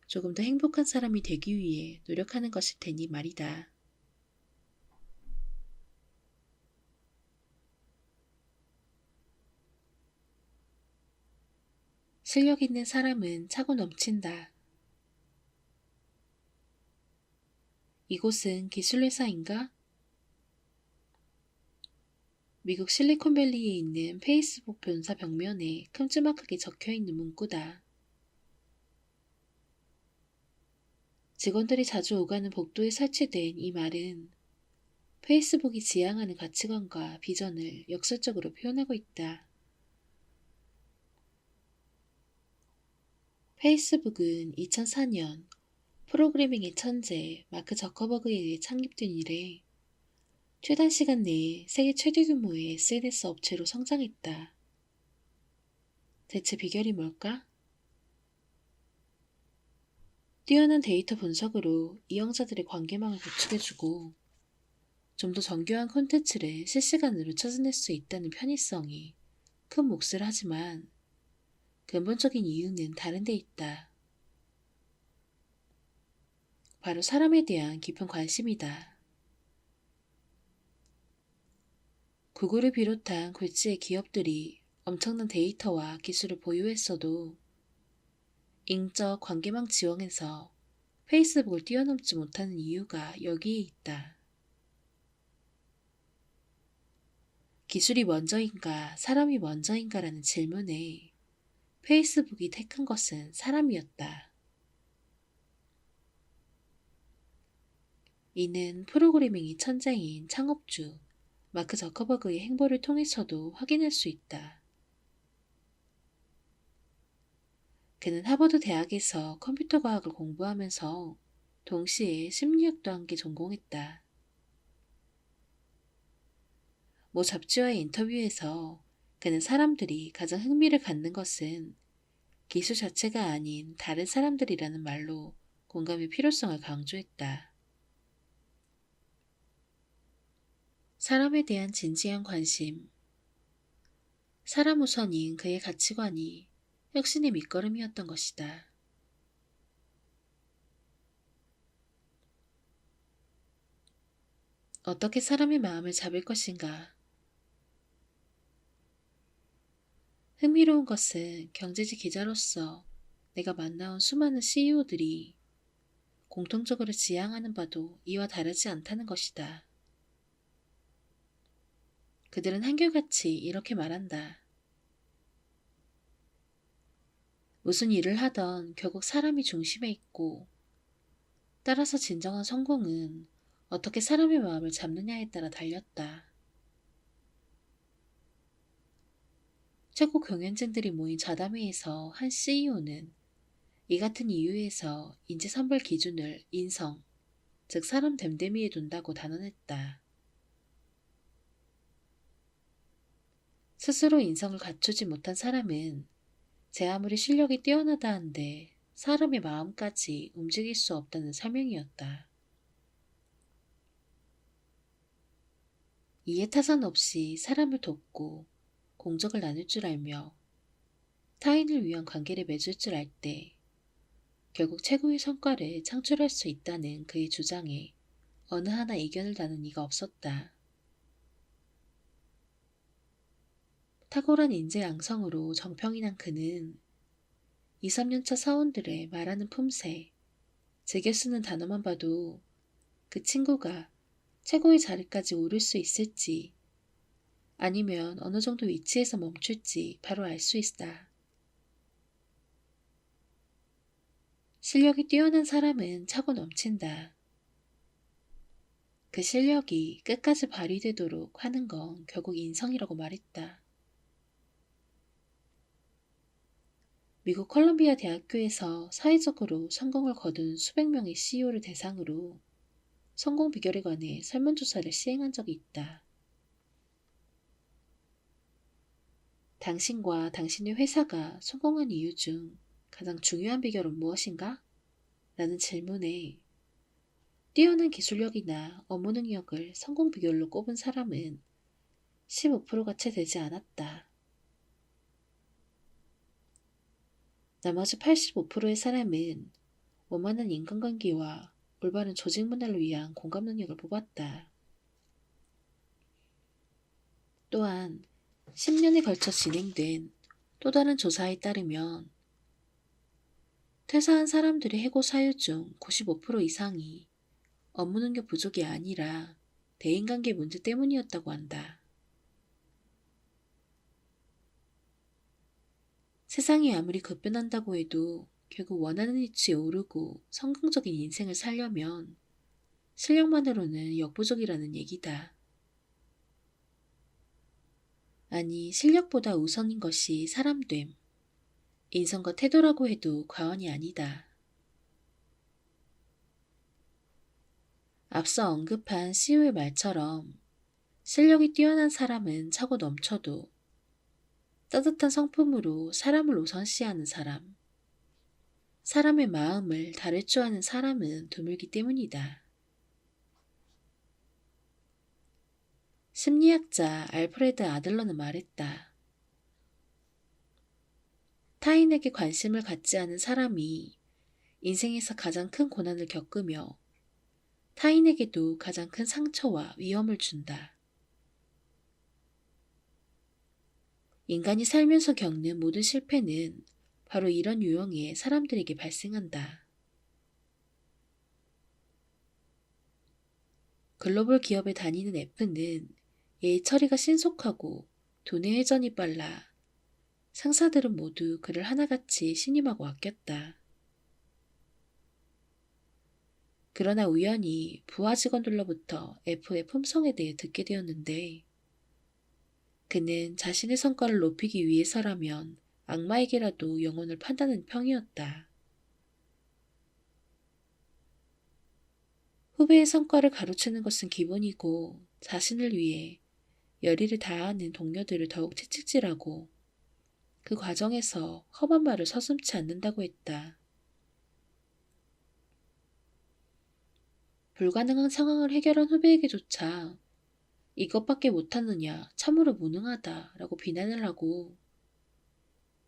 조금 더 행복한 사람이 되기 위해 노력하는 것일 테니 말이다. 실력 있는 사람은 차고 넘친다. 이곳은 기술회사인가? 미국 실리콘밸리에 있는 페이스북 본사 벽면에 큼지막하게 적혀있는 문구다. 직원들이 자주 오가는 복도에 설치된 이 말은 페이스북이 지향하는 가치관과 비전을 역설적으로 표현하고 있다. 페이스북은 2004년 프로그래밍의 천재 마크 저커버그에 의해 창립된 이래 최단 시간 내에 세계 최대 규모의 SNS 업체로 성장했다. 대체 비결이 뭘까? 뛰어난 데이터 분석으로 이용자들의 관계망을 구축해주고 좀 더 정교한 콘텐츠를 실시간으로 찾아낼 수 있다는 편의성이 큰 몫을 하지만 근본적인 이유는 다른 데 있다. 바로 사람에 대한 깊은 관심이다. 구글을 비롯한 굴지의 기업들이 엄청난 데이터와 기술을 보유했어도 인적 관계망 지원에서 페이스북을 뛰어넘지 못하는 이유가 여기에 있다. 기술이 먼저인가, 사람이 먼저인가라는 질문에 페이스북이 택한 것은 사람이었다. 이는 프로그래밍이 천재인 창업주 마크 저커버그의 행보를 통해서도 확인할 수 있다. 그는 하버드 대학에서 컴퓨터 과학을 공부하면서 동시에 심리학도 함께 전공했다. 모 잡지와의 인터뷰에서 그는 사람들이 가장 흥미를 갖는 것은 기술 자체가 아닌 다른 사람들이라는 말로 공감의 필요성을 강조했다. 사람에 대한 진지한 관심. 사람 우선인 그의 가치관이 혁신의 밑거름이었던 것이다. 어떻게 사람의 마음을 잡을 것인가? 흥미로운 것은 경제지 기자로서 내가 만나온 수많은 CEO들이 공통적으로 지향하는 바도 이와 다르지 않다는 것이다. 그들은 한결같이 이렇게 말한다. 무슨 일을 하던 결국 사람이 중심에 있고, 따라서 진정한 성공은 어떻게 사람의 마음을 잡느냐에 따라 달렸다. 최고 경영진들이 모인 자담회에서 한 CEO는 이 같은 이유에서 인재 선발 기준을 인성, 즉 사람 됨됨이에 둔다고 단언했다. 스스로 인성을 갖추지 못한 사람은 제 아무리 실력이 뛰어나다 한데 사람의 마음까지 움직일 수 없다는 설명이었다. 이해 타산 없이 사람을 돕고 공적을 나눌 줄 알며 타인을 위한 관계를 맺을 줄 알 때 결국 최고의 성과를 창출할 수 있다는 그의 주장에 어느 하나 이견을 다는 이가 없었다. 탁월한 인재 양성으로 정평이 난 그는 2, 3년차 사원들의 말하는 품새, 제겨 쓰는 단어만 봐도 그 친구가 최고의 자리까지 오를 수 있을지 아니면 어느 정도 위치에서 멈출지 바로 알 수 있다. 실력이 뛰어난 사람은 차고 넘친다. 그 실력이 끝까지 발휘되도록 하는 건 결국 인성이라고 말했다. 미국 컬럼비아 대학교에서 사회적으로 성공을 거둔 수백 명의 CEO를 대상으로 성공 비결에 관해 설문조사를 시행한 적이 있다. 당신과 당신의 회사가 성공한 이유 중 가장 중요한 비결은 무엇인가? 라는 질문에 뛰어난 기술력이나 업무 능력을 성공 비결로 꼽은 사람은 15%가 채 되지 않았다. 나머지 85%의 사람은 원만한 인간관계와 올바른 조직 문화를 위한 공감 능력을 뽑았다. 또한 10년에 걸쳐 진행된 또 다른 조사에 따르면 퇴사한 사람들의 해고 사유 중 95% 이상이 업무 능력 부족이 아니라 대인관계 문제 때문이었다고 한다. 세상이 아무리 급변한다고 해도 결국 원하는 위치에 오르고 성공적인 인생을 살려면 실력만으로는 역부족이라는 얘기다. 아니, 실력보다 우선인 것이 사람됨, 인성과 태도라고 해도 과언이 아니다. 앞서 언급한 CEO의 말처럼 실력이 뛰어난 사람은 차고 넘쳐도 따뜻한 성품으로 사람을 우선시하는 사람, 사람의 마음을 다룰 줄 아는 사람은 드물기 때문이다. 심리학자 알프레드 아들러는 말했다. 타인에게 관심을 갖지 않은 사람이 인생에서 가장 큰 고난을 겪으며 타인에게도 가장 큰 상처와 위험을 준다. 인간이 살면서 겪는 모든 실패는 바로 이런 유형의 사람들에게 발생한다. 글로벌 기업에 다니는 F는 일 처리가 신속하고 돈의 회전이 빨라 상사들은 모두 그를 하나같이 신임하고 아꼈다. 그러나 우연히 부하 직원들로부터 F의 품성에 대해 듣게 되었는데 그는 자신의 성과를 높이기 위해서라면 악마에게라도 영혼을 판다는 평이었다. 후배의 성과를 가로채는 것은 기본이고 자신을 위해 열의를 다하는 동료들을 더욱 채찍질하고 그 과정에서 험한 말을 서슴지 않는다고 했다. 불가능한 상황을 해결한 후배에게조차 이것밖에 못하느냐 참으로 무능하다 라고 비난을 하고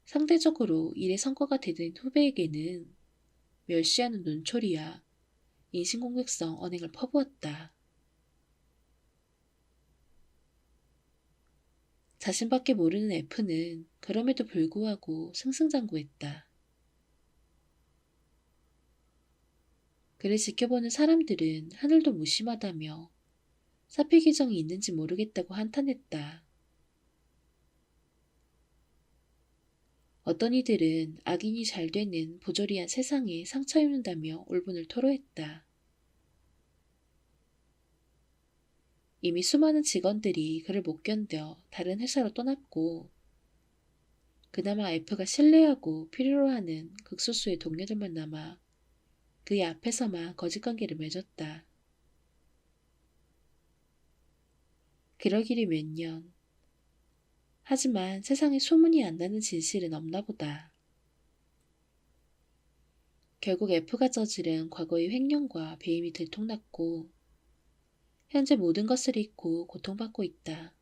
상대적으로 일의 성과가 되는 후배에게는 멸시하는 눈초리야 인신공격성 언행을 퍼부었다. 자신밖에 모르는 F는 그럼에도 불구하고 승승장구했다. 그를 지켜보는 사람들은 하늘도 무심하다며 사피 규정이 있는지 모르겠다고 한탄했다. 어떤 이들은 악인이 잘 되는 부조리한 세상에 상처 입는다며 울분을 토로했다. 이미 수많은 직원들이 그를 못 견뎌 다른 회사로 떠났고 그나마 F가 신뢰하고 필요로 하는 극소수의 동료들만 남아 그의 앞에서만 거짓관계를 맺었다. 그러기를 몇 년. 하지만 세상에 소문이 안 나는 진실은 없나 보다. 결국 F가 저지른 과거의 횡령과 배임이 들통났고 현재 모든 것을 잃고 고통받고 있다.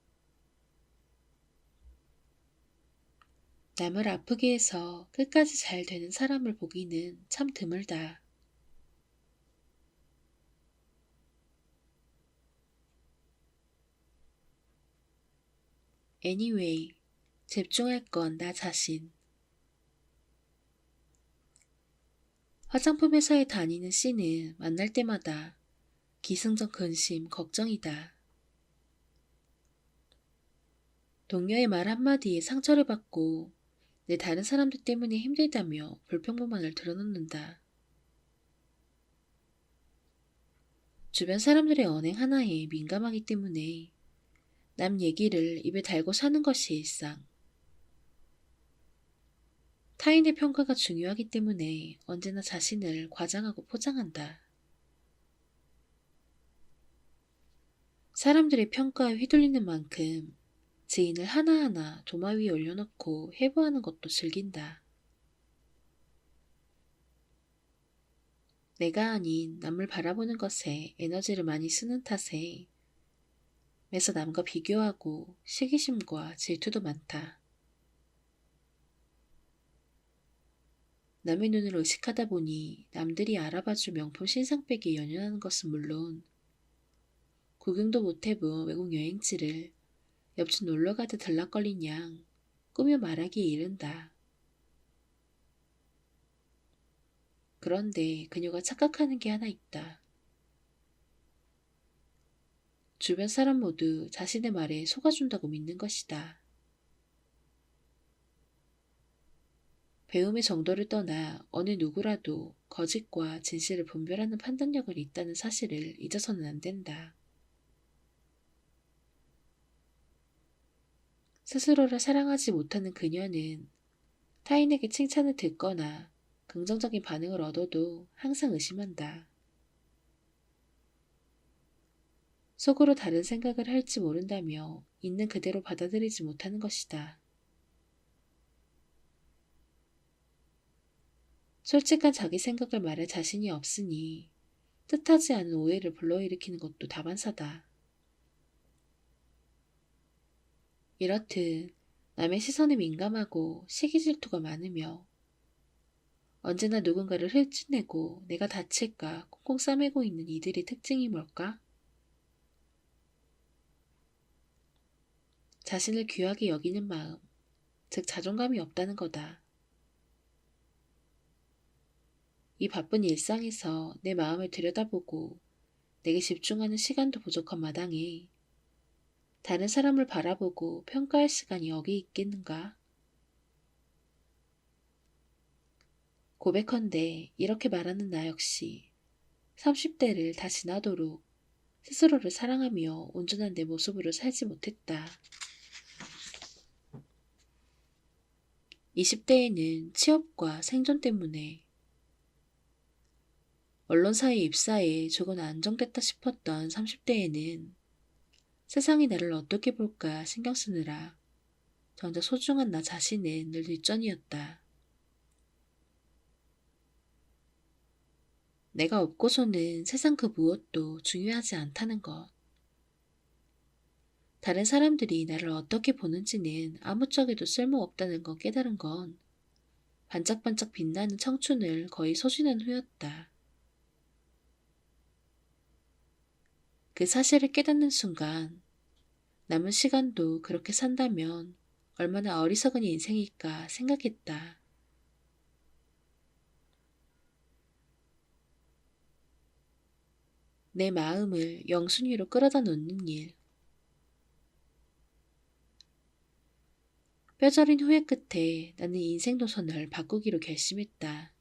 남을 아프게 해서 끝까지 잘 되는 사람을 보기는 참 드물다. Anyway, 집중할 건 나 자신. 화장품 회사에 다니는 C는 만날 때마다 기승전 근심, 걱정이다. 동료의 말 한마디에 상처를 받고 내 다른 사람들 때문에 힘들다며 불평불만을 드러놓는다. 주변 사람들의 언행 하나에 민감하기 때문에 남 얘기를 입에 달고 사는 것이 일상. 타인의 평가가 중요하기 때문에 언제나 자신을 과장하고 포장한다. 사람들의 평가에 휘둘리는 만큼 지인을 하나하나 도마 위에 올려놓고 해부하는 것도 즐긴다. 내가 아닌 남을 바라보는 것에 에너지를 많이 쓰는 탓에 매서 남과 비교하고 시기심과 질투도 많다. 남의 눈을 의식하다 보니 남들이 알아봐줄 명품 신상백에 연연하는 것은 물론 구경도 못해본 외국 여행지를 옆집 놀러가듯 들락거린 양 꾸며 말하기에 이른다. 그런데 그녀가 착각하는 게 하나 있다. 주변 사람 모두 자신의 말에 속아준다고 믿는 것이다. 배움의 정도를 떠나 어느 누구라도 거짓과 진실을 분별하는 판단력을 있다는 사실을 잊어서는 안 된다. 스스로를 사랑하지 못하는 그녀는 타인에게 칭찬을 듣거나 긍정적인 반응을 얻어도 항상 의심한다. 속으로 다른 생각을 할지 모른다며 있는 그대로 받아들이지 못하는 것이다. 솔직한 자기 생각을 말할 자신이 없으니 뜻하지 않은 오해를 불러일으키는 것도 다반사다. 이렇듯 남의 시선에 민감하고 시기질투가 많으며 언제나 누군가를 흠집내고 내가 다칠까 콩콩 싸매고 있는 이들의 특징이 뭘까? 자신을 귀하게 여기는 마음, 즉 자존감이 없다는 거다. 이 바쁜 일상에서 내 마음을 들여다보고 내게 집중하는 시간도 부족한 마당에 다른 사람을 바라보고 평가할 시간이 여기 있겠는가? 고백컨대 이렇게 말하는 나 역시 30대를 다 지나도록 스스로를 사랑하며 온전한 내 모습으로 살지 못했다. 20대에는 취업과 생존 때문에 언론사에 입사해 조금 안정됐다 싶었던 30대에는 세상이 나를 어떻게 볼까 신경 쓰느라 정작 소중한 나 자신은 늘 뒷전이었다. 내가 없고서는 세상 그 무엇도 중요하지 않다는 것. 다른 사람들이 나를 어떻게 보는지는 아무짝에도 쓸모없다는 걸 깨달은 건 반짝반짝 빛나는 청춘을 거의 소진한 후였다. 그 사실을 깨닫는 순간 남은 시간도 그렇게 산다면 얼마나 어리석은 인생일까 생각했다. 내 마음을 영순위로 끌어다 놓는 일. 뼈저린 후회 끝에 나는 인생 노선을 바꾸기로 결심했다.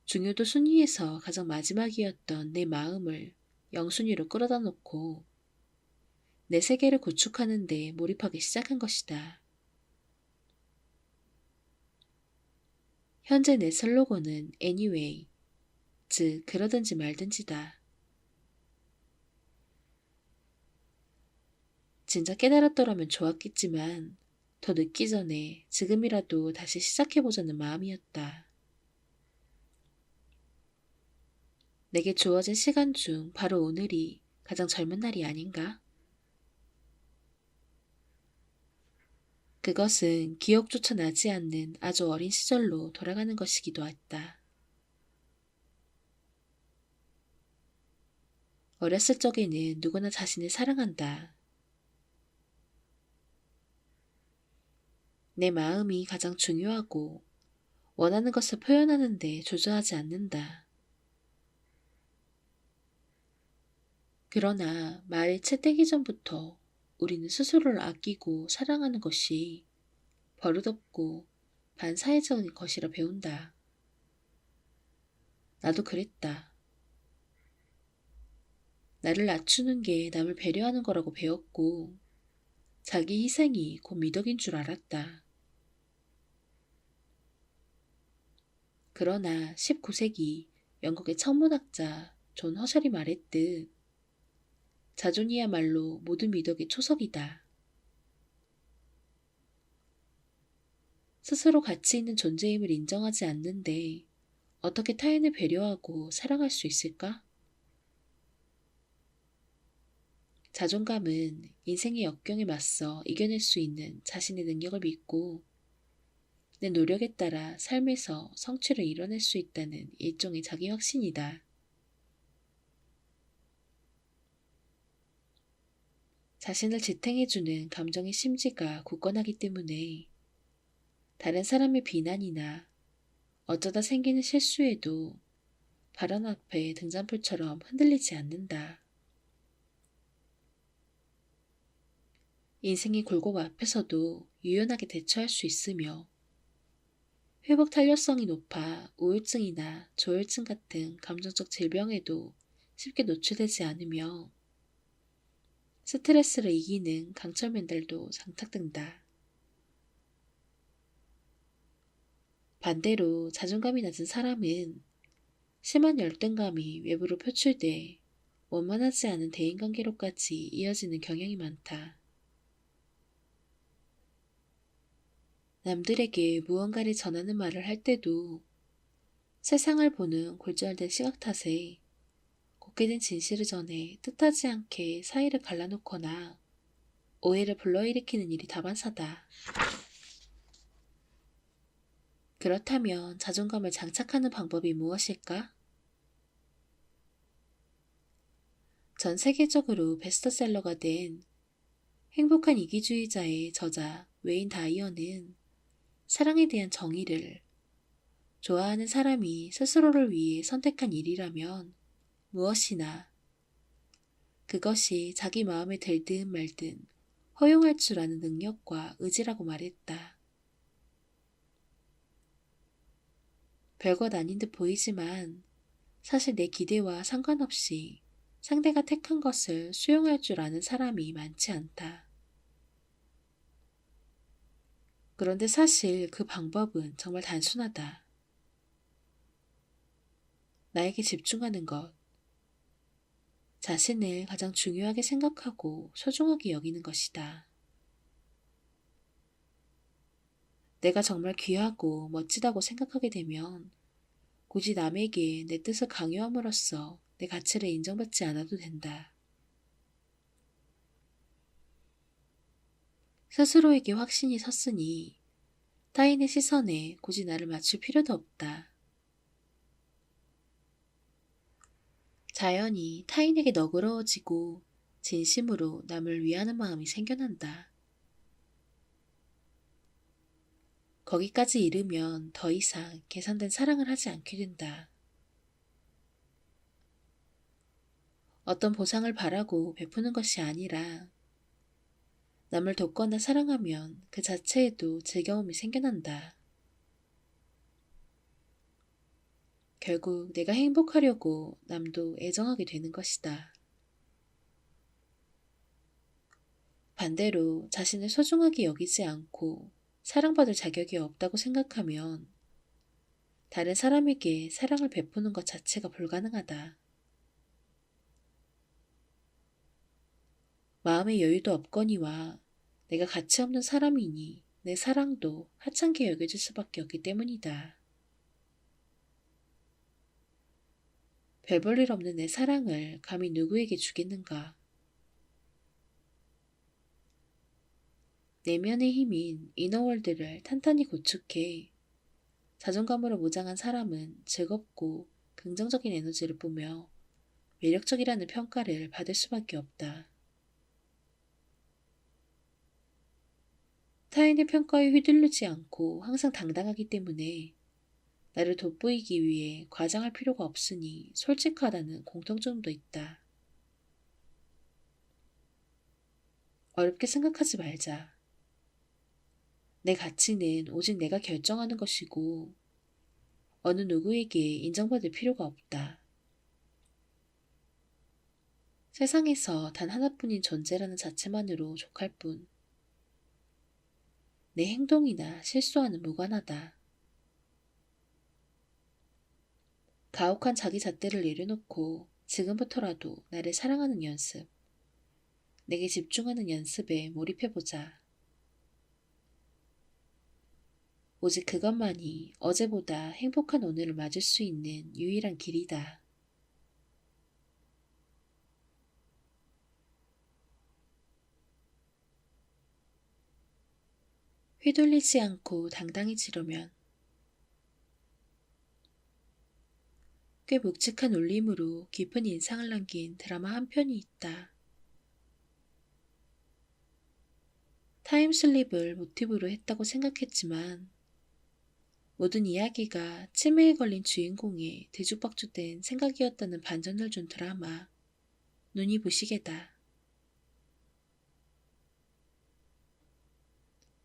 중요도 순위에서 가장 마지막이었던 내 마음을 영순위로 끌어다 놓고 내 세계를 구축하는 데 몰입하기 시작한 것이다. 현재 내 슬로건은 anyway, 즉 그러든지 말든지다. 진짜 깨달았더라면 좋았겠지만 더 늦기 전에 지금이라도 다시 시작해보자는 마음이었다. 내게 주어진 시간 중 바로 오늘이 가장 젊은 날이 아닌가? 그것은 기억조차 나지 않는 아주 어린 시절로 돌아가는 것이기도 했다. 어렸을 적에는 누구나 자신을 사랑한다. 내 마음이 가장 중요하고 원하는 것을 표현하는데 조절하지 않는다. 그러나 말이 채되기 전부터 우리는 스스로를 아끼고 사랑하는 것이 버릇없고 반사회적인 것이라 배운다. 나도 그랬다. 나를 낮추는 게 남을 배려하는 거라고 배웠고 자기 희생이 곧 미덕인 줄 알았다. 그러나 19세기 영국의 천문학자 존 허셜이 말했듯 자존이야말로 모든 미덕의 초석이다. 스스로 가치 있는 존재임을 인정하지 않는데 어떻게 타인을 배려하고 사랑할 수 있을까? 자존감은 인생의 역경에 맞서 이겨낼 수 있는 자신의 능력을 믿고 내 노력에 따라 삶에서 성취를 이뤄낼 수 있다는 일종의 자기 확신이다. 자신을 지탱해주는 감정의 심지가 굳건하기 때문에 다른 사람의 비난이나 어쩌다 생기는 실수에도 바람 앞에 등잔불처럼 흔들리지 않는다. 인생이 굴곡 앞에서도 유연하게 대처할 수 있으며 회복 탄력성이 높아 우울증이나 조울증 같은 감정적 질병에도 쉽게 노출되지 않으며 스트레스를 이기는 강철 멘탈도 장착된다. 반대로 자존감이 낮은 사람은 심한 열등감이 외부로 표출돼 원만하지 않은 대인관계로까지 이어지는 경향이 많다. 남들에게 무언가를 전하는 말을 할 때도 세상을 보는 골절된 시각 탓에 곱게 된 진실을 전해 뜻하지 않게 사이를 갈라놓거나 오해를 불러일으키는 일이 다반사다. 그렇다면 자존감을 장착하는 방법이 무엇일까? 전 세계적으로 베스트셀러가 된 행복한 이기주의자의 저자 웨인 다이어는 사랑에 대한 정의를 좋아하는 사람이 스스로를 위해 선택한 일이라면 무엇이나 그것이 자기 마음에 들든 말든 허용할 줄 아는 능력과 의지라고 말했다. 별것 아닌 듯 보이지만 사실 내 기대와 상관없이 상대가 택한 것을 수용할 줄 아는 사람이 많지 않다. 그런데 사실 그 방법은 정말 단순하다. 나에게 집중하는 것, 자신을 가장 중요하게 생각하고 소중하게 여기는 것이다. 내가 정말 귀하고 멋지다고 생각하게 되면 굳이 남에게 내 뜻을 강요함으로써 내 가치를 인정받지 않아도 된다. 스스로에게 확신이 섰으니 타인의 시선에 굳이 나를 맞출 필요도 없다. 자연히 타인에게 너그러워지고 진심으로 남을 위하는 마음이 생겨난다. 거기까지 이르면 더 이상 계산된 사랑을 하지 않게 된다. 어떤 보상을 바라고 베푸는 것이 아니라 남을 돕거나 사랑하면 그 자체에도 즐거움이 생겨난다. 결국 내가 행복하려고 남도 애정하게 되는 것이다. 반대로 자신을 소중하게 여기지 않고 사랑받을 자격이 없다고 생각하면 다른 사람에게 사랑을 베푸는 것 자체가 불가능하다. 마음의 여유도 없거니와 내가 가치 없는 사람이니 내 사랑도 하찮게 여겨질 수밖에 없기 때문이다. 별 볼 일 없는 내 사랑을 감히 누구에게 주겠는가? 내면의 힘인 이너월드를 탄탄히 구축해 자존감으로 무장한 사람은 즐겁고 긍정적인 에너지를 뿜며 매력적이라는 평가를 받을 수밖에 없다. 타인의 평가에 휘둘리지 않고 항상 당당하기 때문에 나를 돋보이기 위해 과장할 필요가 없으니 솔직하다는 공통점도 있다. 어렵게 생각하지 말자. 내 가치는 오직 내가 결정하는 것이고 어느 누구에게 인정받을 필요가 없다. 세상에서 단 하나뿐인 존재라는 자체만으로 족할 뿐. 내 행동이나 실수와는 무관하다. 가혹한 자기 잣대를 내려놓고 지금부터라도 나를 사랑하는 연습, 내게 집중하는 연습에 몰입해보자. 오직 그것만이 어제보다 행복한 오늘을 맞을 수 있는 유일한 길이다. 휘둘리지 않고 당당해지려면 꽤 묵직한 울림으로 깊은 인상을 남긴 드라마 한 편이 있다. 타임슬립을 모티브로 했다고 생각했지만 모든 이야기가 치매에 걸린 주인공의 뒤죽박죽된 생각이었다는 반전을 준 드라마 눈이 부시게다.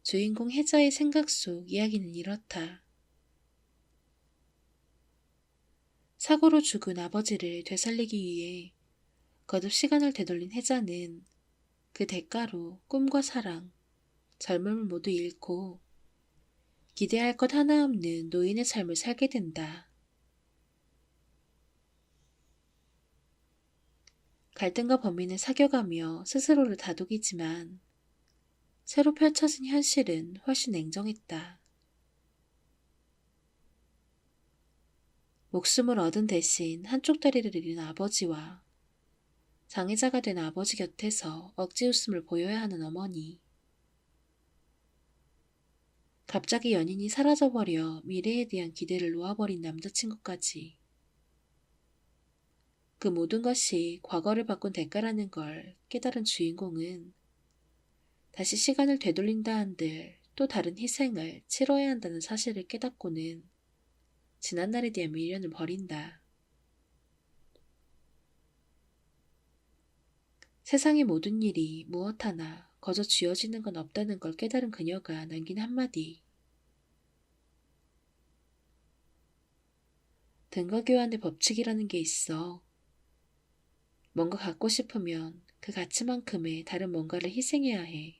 주인공 혜자의 생각 속 이야기는 이렇다. 사고로 죽은 아버지를 되살리기 위해 거듭 시간을 되돌린 혜자는 그 대가로 꿈과 사랑, 젊음을 모두 잃고 기대할 것 하나 없는 노인의 삶을 살게 된다. 갈등과 범인을 사겨가며 스스로를 다독이지만 새로 펼쳐진 현실은 훨씬 냉정했다. 목숨을 얻은 대신 한쪽 다리를 잃은 아버지와 장애자가 된 아버지 곁에서 억지 웃음을 보여야 하는 어머니. 갑자기 연인이 사라져버려 미래에 대한 기대를 놓아버린 남자친구까지. 그 모든 것이 과거를 바꾼 대가라는 걸 깨달은 주인공은 다시 시간을 되돌린다 한들 또 다른 희생을 치러야 한다는 사실을 깨닫고는 지난날에 대한 미련을 버린다. 세상의 모든 일이 무엇 하나 거저 쥐어지는 건 없다는 걸 깨달은 그녀가 남긴 한마디. 등가 교환의 법칙이라는 게 있어. 뭔가 갖고 싶으면 그 가치만큼의 다른 뭔가를 희생해야 해.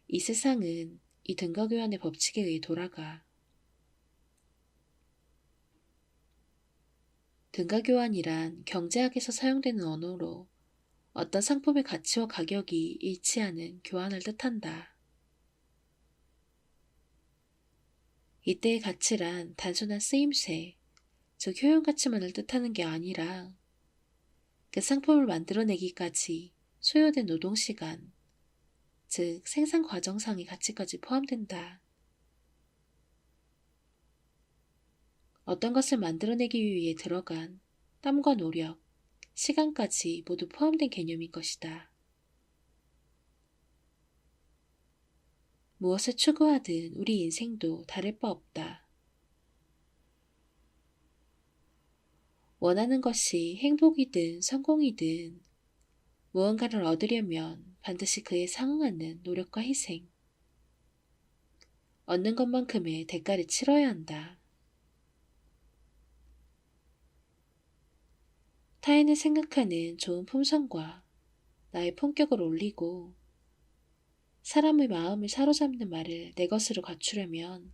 이 세상은 이 등가 교환의 법칙에 의해 돌아가. 등가 교환이란 경제학에서 사용되는 언어로 어떤 상품의 가치와 가격이 일치하는 교환을 뜻한다. 이때의 가치란 단순한 쓰임새, 즉 효용 가치만을 뜻하는 게 아니라 그 상품을 만들어내기까지 소요된 노동시간, 즉 생산 과정상의 가치까지 포함된다. 어떤 것을 만들어내기 위해 들어간 땀과 노력, 시간까지 모두 포함된 개념인 것이다. 무엇을 추구하든 우리 인생도 다를 바 없다. 원하는 것이 행복이든 성공이든 무언가를 얻으려면 반드시 그에 상응하는 노력과 희생, 얻는 것만큼의 대가를 치러야 한다. 타인을 생각하는 좋은 품성과 나의 품격을 올리고 사람의 마음을 사로잡는 말을 내 것으로 갖추려면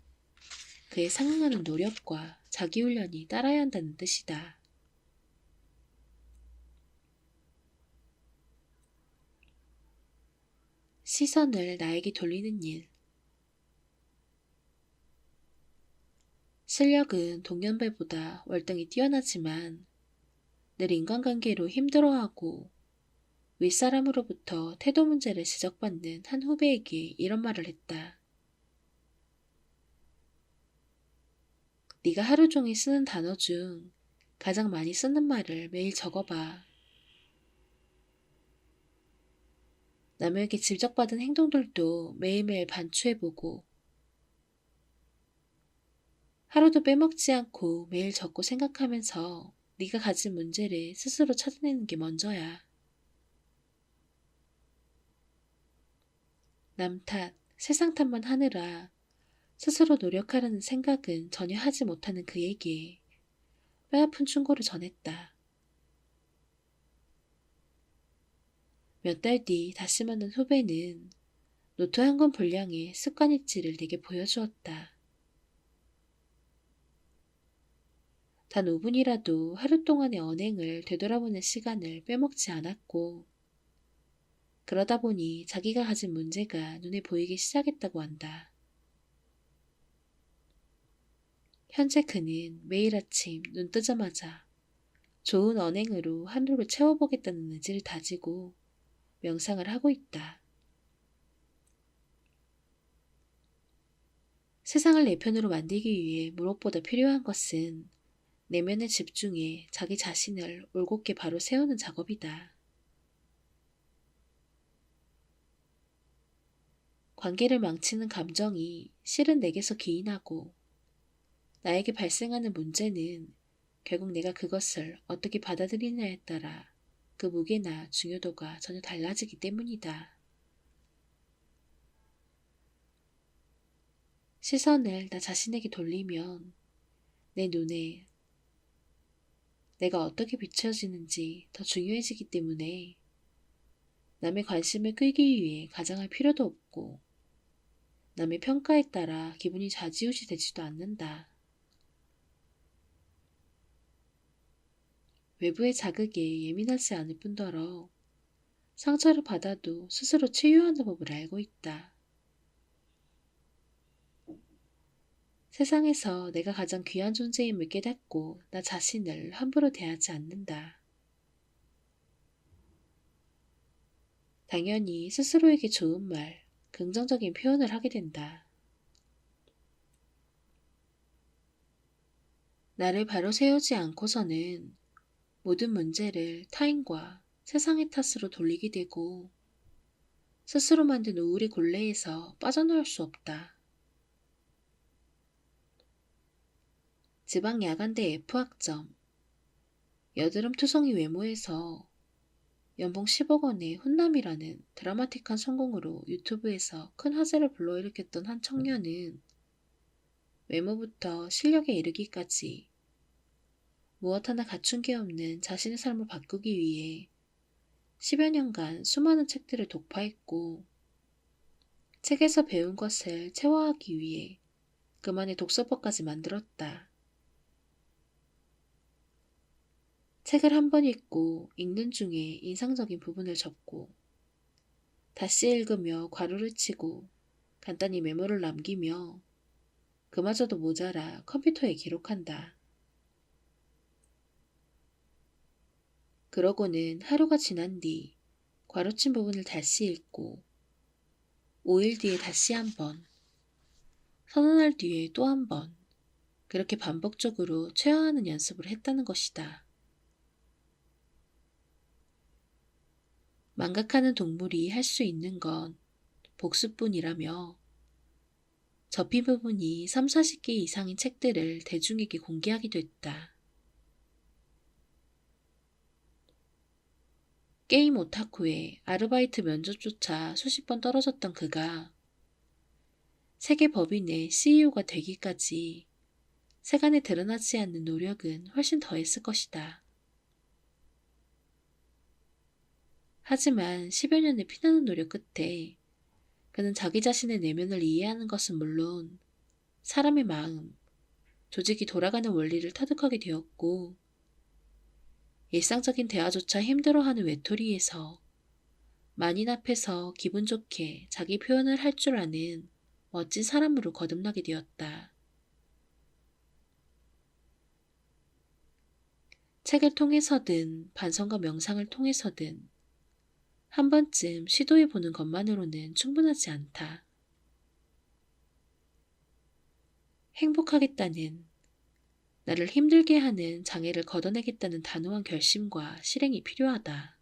그에 상응하는 노력과 자기훈련이 따라야 한다는 뜻이다. 시선을 나에게 돌리는 일. 실력은 동년배보다 월등히 뛰어나지만 늘 인간관계로 힘들어하고 윗사람으로부터 태도 문제를 지적받는 한 후배에게 이런 말을 했다. 네가 하루 종일 쓰는 단어 중 가장 많이 쓰는 말을 매일 적어봐. 남에게 지적받은 행동들도 매일매일 반추해보고 하루도 빼먹지 않고 매일 적고 생각하면서 네가 가진 문제를 스스로 찾아내는 게 먼저야. 남 탓, 세상 탓만 하느라 스스로 노력하려는 생각은 전혀 하지 못하는 그에게 뼈아픈 충고를 전했다. 몇 달 뒤 다시 만난 후배는 노트 한 권 분량의 습관일지를 내게 보여주었다. 단 5분이라도 하루 동안의 언행을 되돌아보는 시간을 빼먹지 않았고 그러다 보니 자기가 가진 문제가 눈에 보이기 시작했다고 한다. 현재 그는 매일 아침 눈 뜨자마자 좋은 언행으로 하루를 채워보겠다는 의지를 다지고 명상을 하고 있다. 세상을 내 편으로 만들기 위해 무엇보다 필요한 것은 내면에 집중해 자기 자신을 올곧게 바로 세우는 작업이다. 관계를 망치는 감정이 실은 내게서 기인하고 나에게 발생하는 문제는 결국 내가 그것을 어떻게 받아들이냐에 따라 그 무게나 중요도가 전혀 달라지기 때문이다. 시선을 나 자신에게 돌리면 내 눈에 내가 어떻게 비춰지는지 더 중요해지기 때문에 남의 관심을 끌기 위해 가장할 필요도 없고 남의 평가에 따라 기분이 좌지우지 되지도 않는다. 외부의 자극에 예민하지 않을 뿐더러 상처를 받아도 스스로 치유하는 법을 알고 있다. 세상에서 내가 가장 귀한 존재임을 깨닫고 나 자신을 함부로 대하지 않는다. 당연히 스스로에게 좋은 말, 긍정적인 표현을 하게 된다. 나를 바로 세우지 않고서는 모든 문제를 타인과 세상의 탓으로 돌리게 되고 스스로 만든 우울의 곤레에서 빠져나올 수 없다. 지방 야간대 F학점, 여드름 투성이 외모에서 연봉 10억 원의 훈남이라는 드라마틱한 성공으로 유튜브에서 큰 화제를 불러일으켰던 한 청년은 외모부터 실력에 이르기까지 무엇 하나 갖춘 게 없는 자신의 삶을 바꾸기 위해 10여 년간 수많은 책들을 독파했고 책에서 배운 것을 체화하기 위해 그만의 독서법까지 만들었다. 책을 한 번 읽고 읽는 중에 인상적인 부분을 적고 다시 읽으며 괄호를 치고 간단히 메모를 남기며 그마저도 모자라 컴퓨터에 기록한다. 그러고는 하루가 지난 뒤 괄호친 부분을 다시 읽고 5일 뒤에 다시 한 번, 서너 날 뒤에 또 한 번, 그렇게 반복적으로 체화하는 연습을 했다는 것이다. 망각하는 동물이 할 수 있는 건 복습뿐이라며 접힌 부분이 3, 40개 이상인 책들을 대중에게 공개하기도 했다. 게임 오타쿠의 아르바이트 면접조차 수십 번 떨어졌던 그가 세계 법인의 CEO가 되기까지 세간에 드러나지 않는 노력은 훨씬 더했을 것이다. 하지만 10여 년의 피나는 노력 끝에 그는 자기 자신의 내면을 이해하는 것은 물론 사람의 마음, 조직이 돌아가는 원리를 터득하게 되었고 일상적인 대화조차 힘들어하는 외톨이에서 만인 앞에서 기분 좋게 자기 표현을 할 줄 아는 멋진 사람으로 거듭나게 되었다. 책을 통해서든 반성과 명상을 통해서든 한 번쯤 시도해보는 것만으로는 충분하지 않다. 행복하겠다는, 나를 힘들게 하는 장애를 걷어내겠다는 단호한 결심과 실행이 필요하다.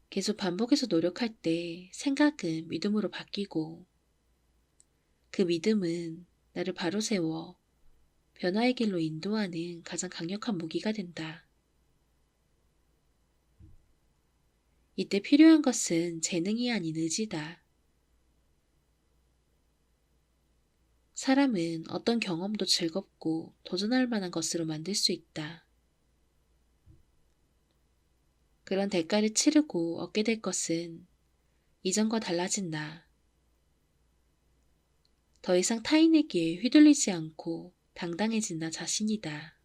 계속 반복해서 노력할 때 생각은 믿음으로 바뀌고 그 믿음은 나를 바로 세워 변화의 길로 인도하는 가장 강력한 무기가 된다. 이때 필요한 것은 재능이 아닌 의지다. 사람은 어떤 경험도 즐겁고 도전할 만한 것으로 만들 수 있다. 그런 대가를 치르고 얻게 될 것은 이전과 달라진 나. 더 이상 타인에게 휘둘리지 않고 당당해진 나 자신이다.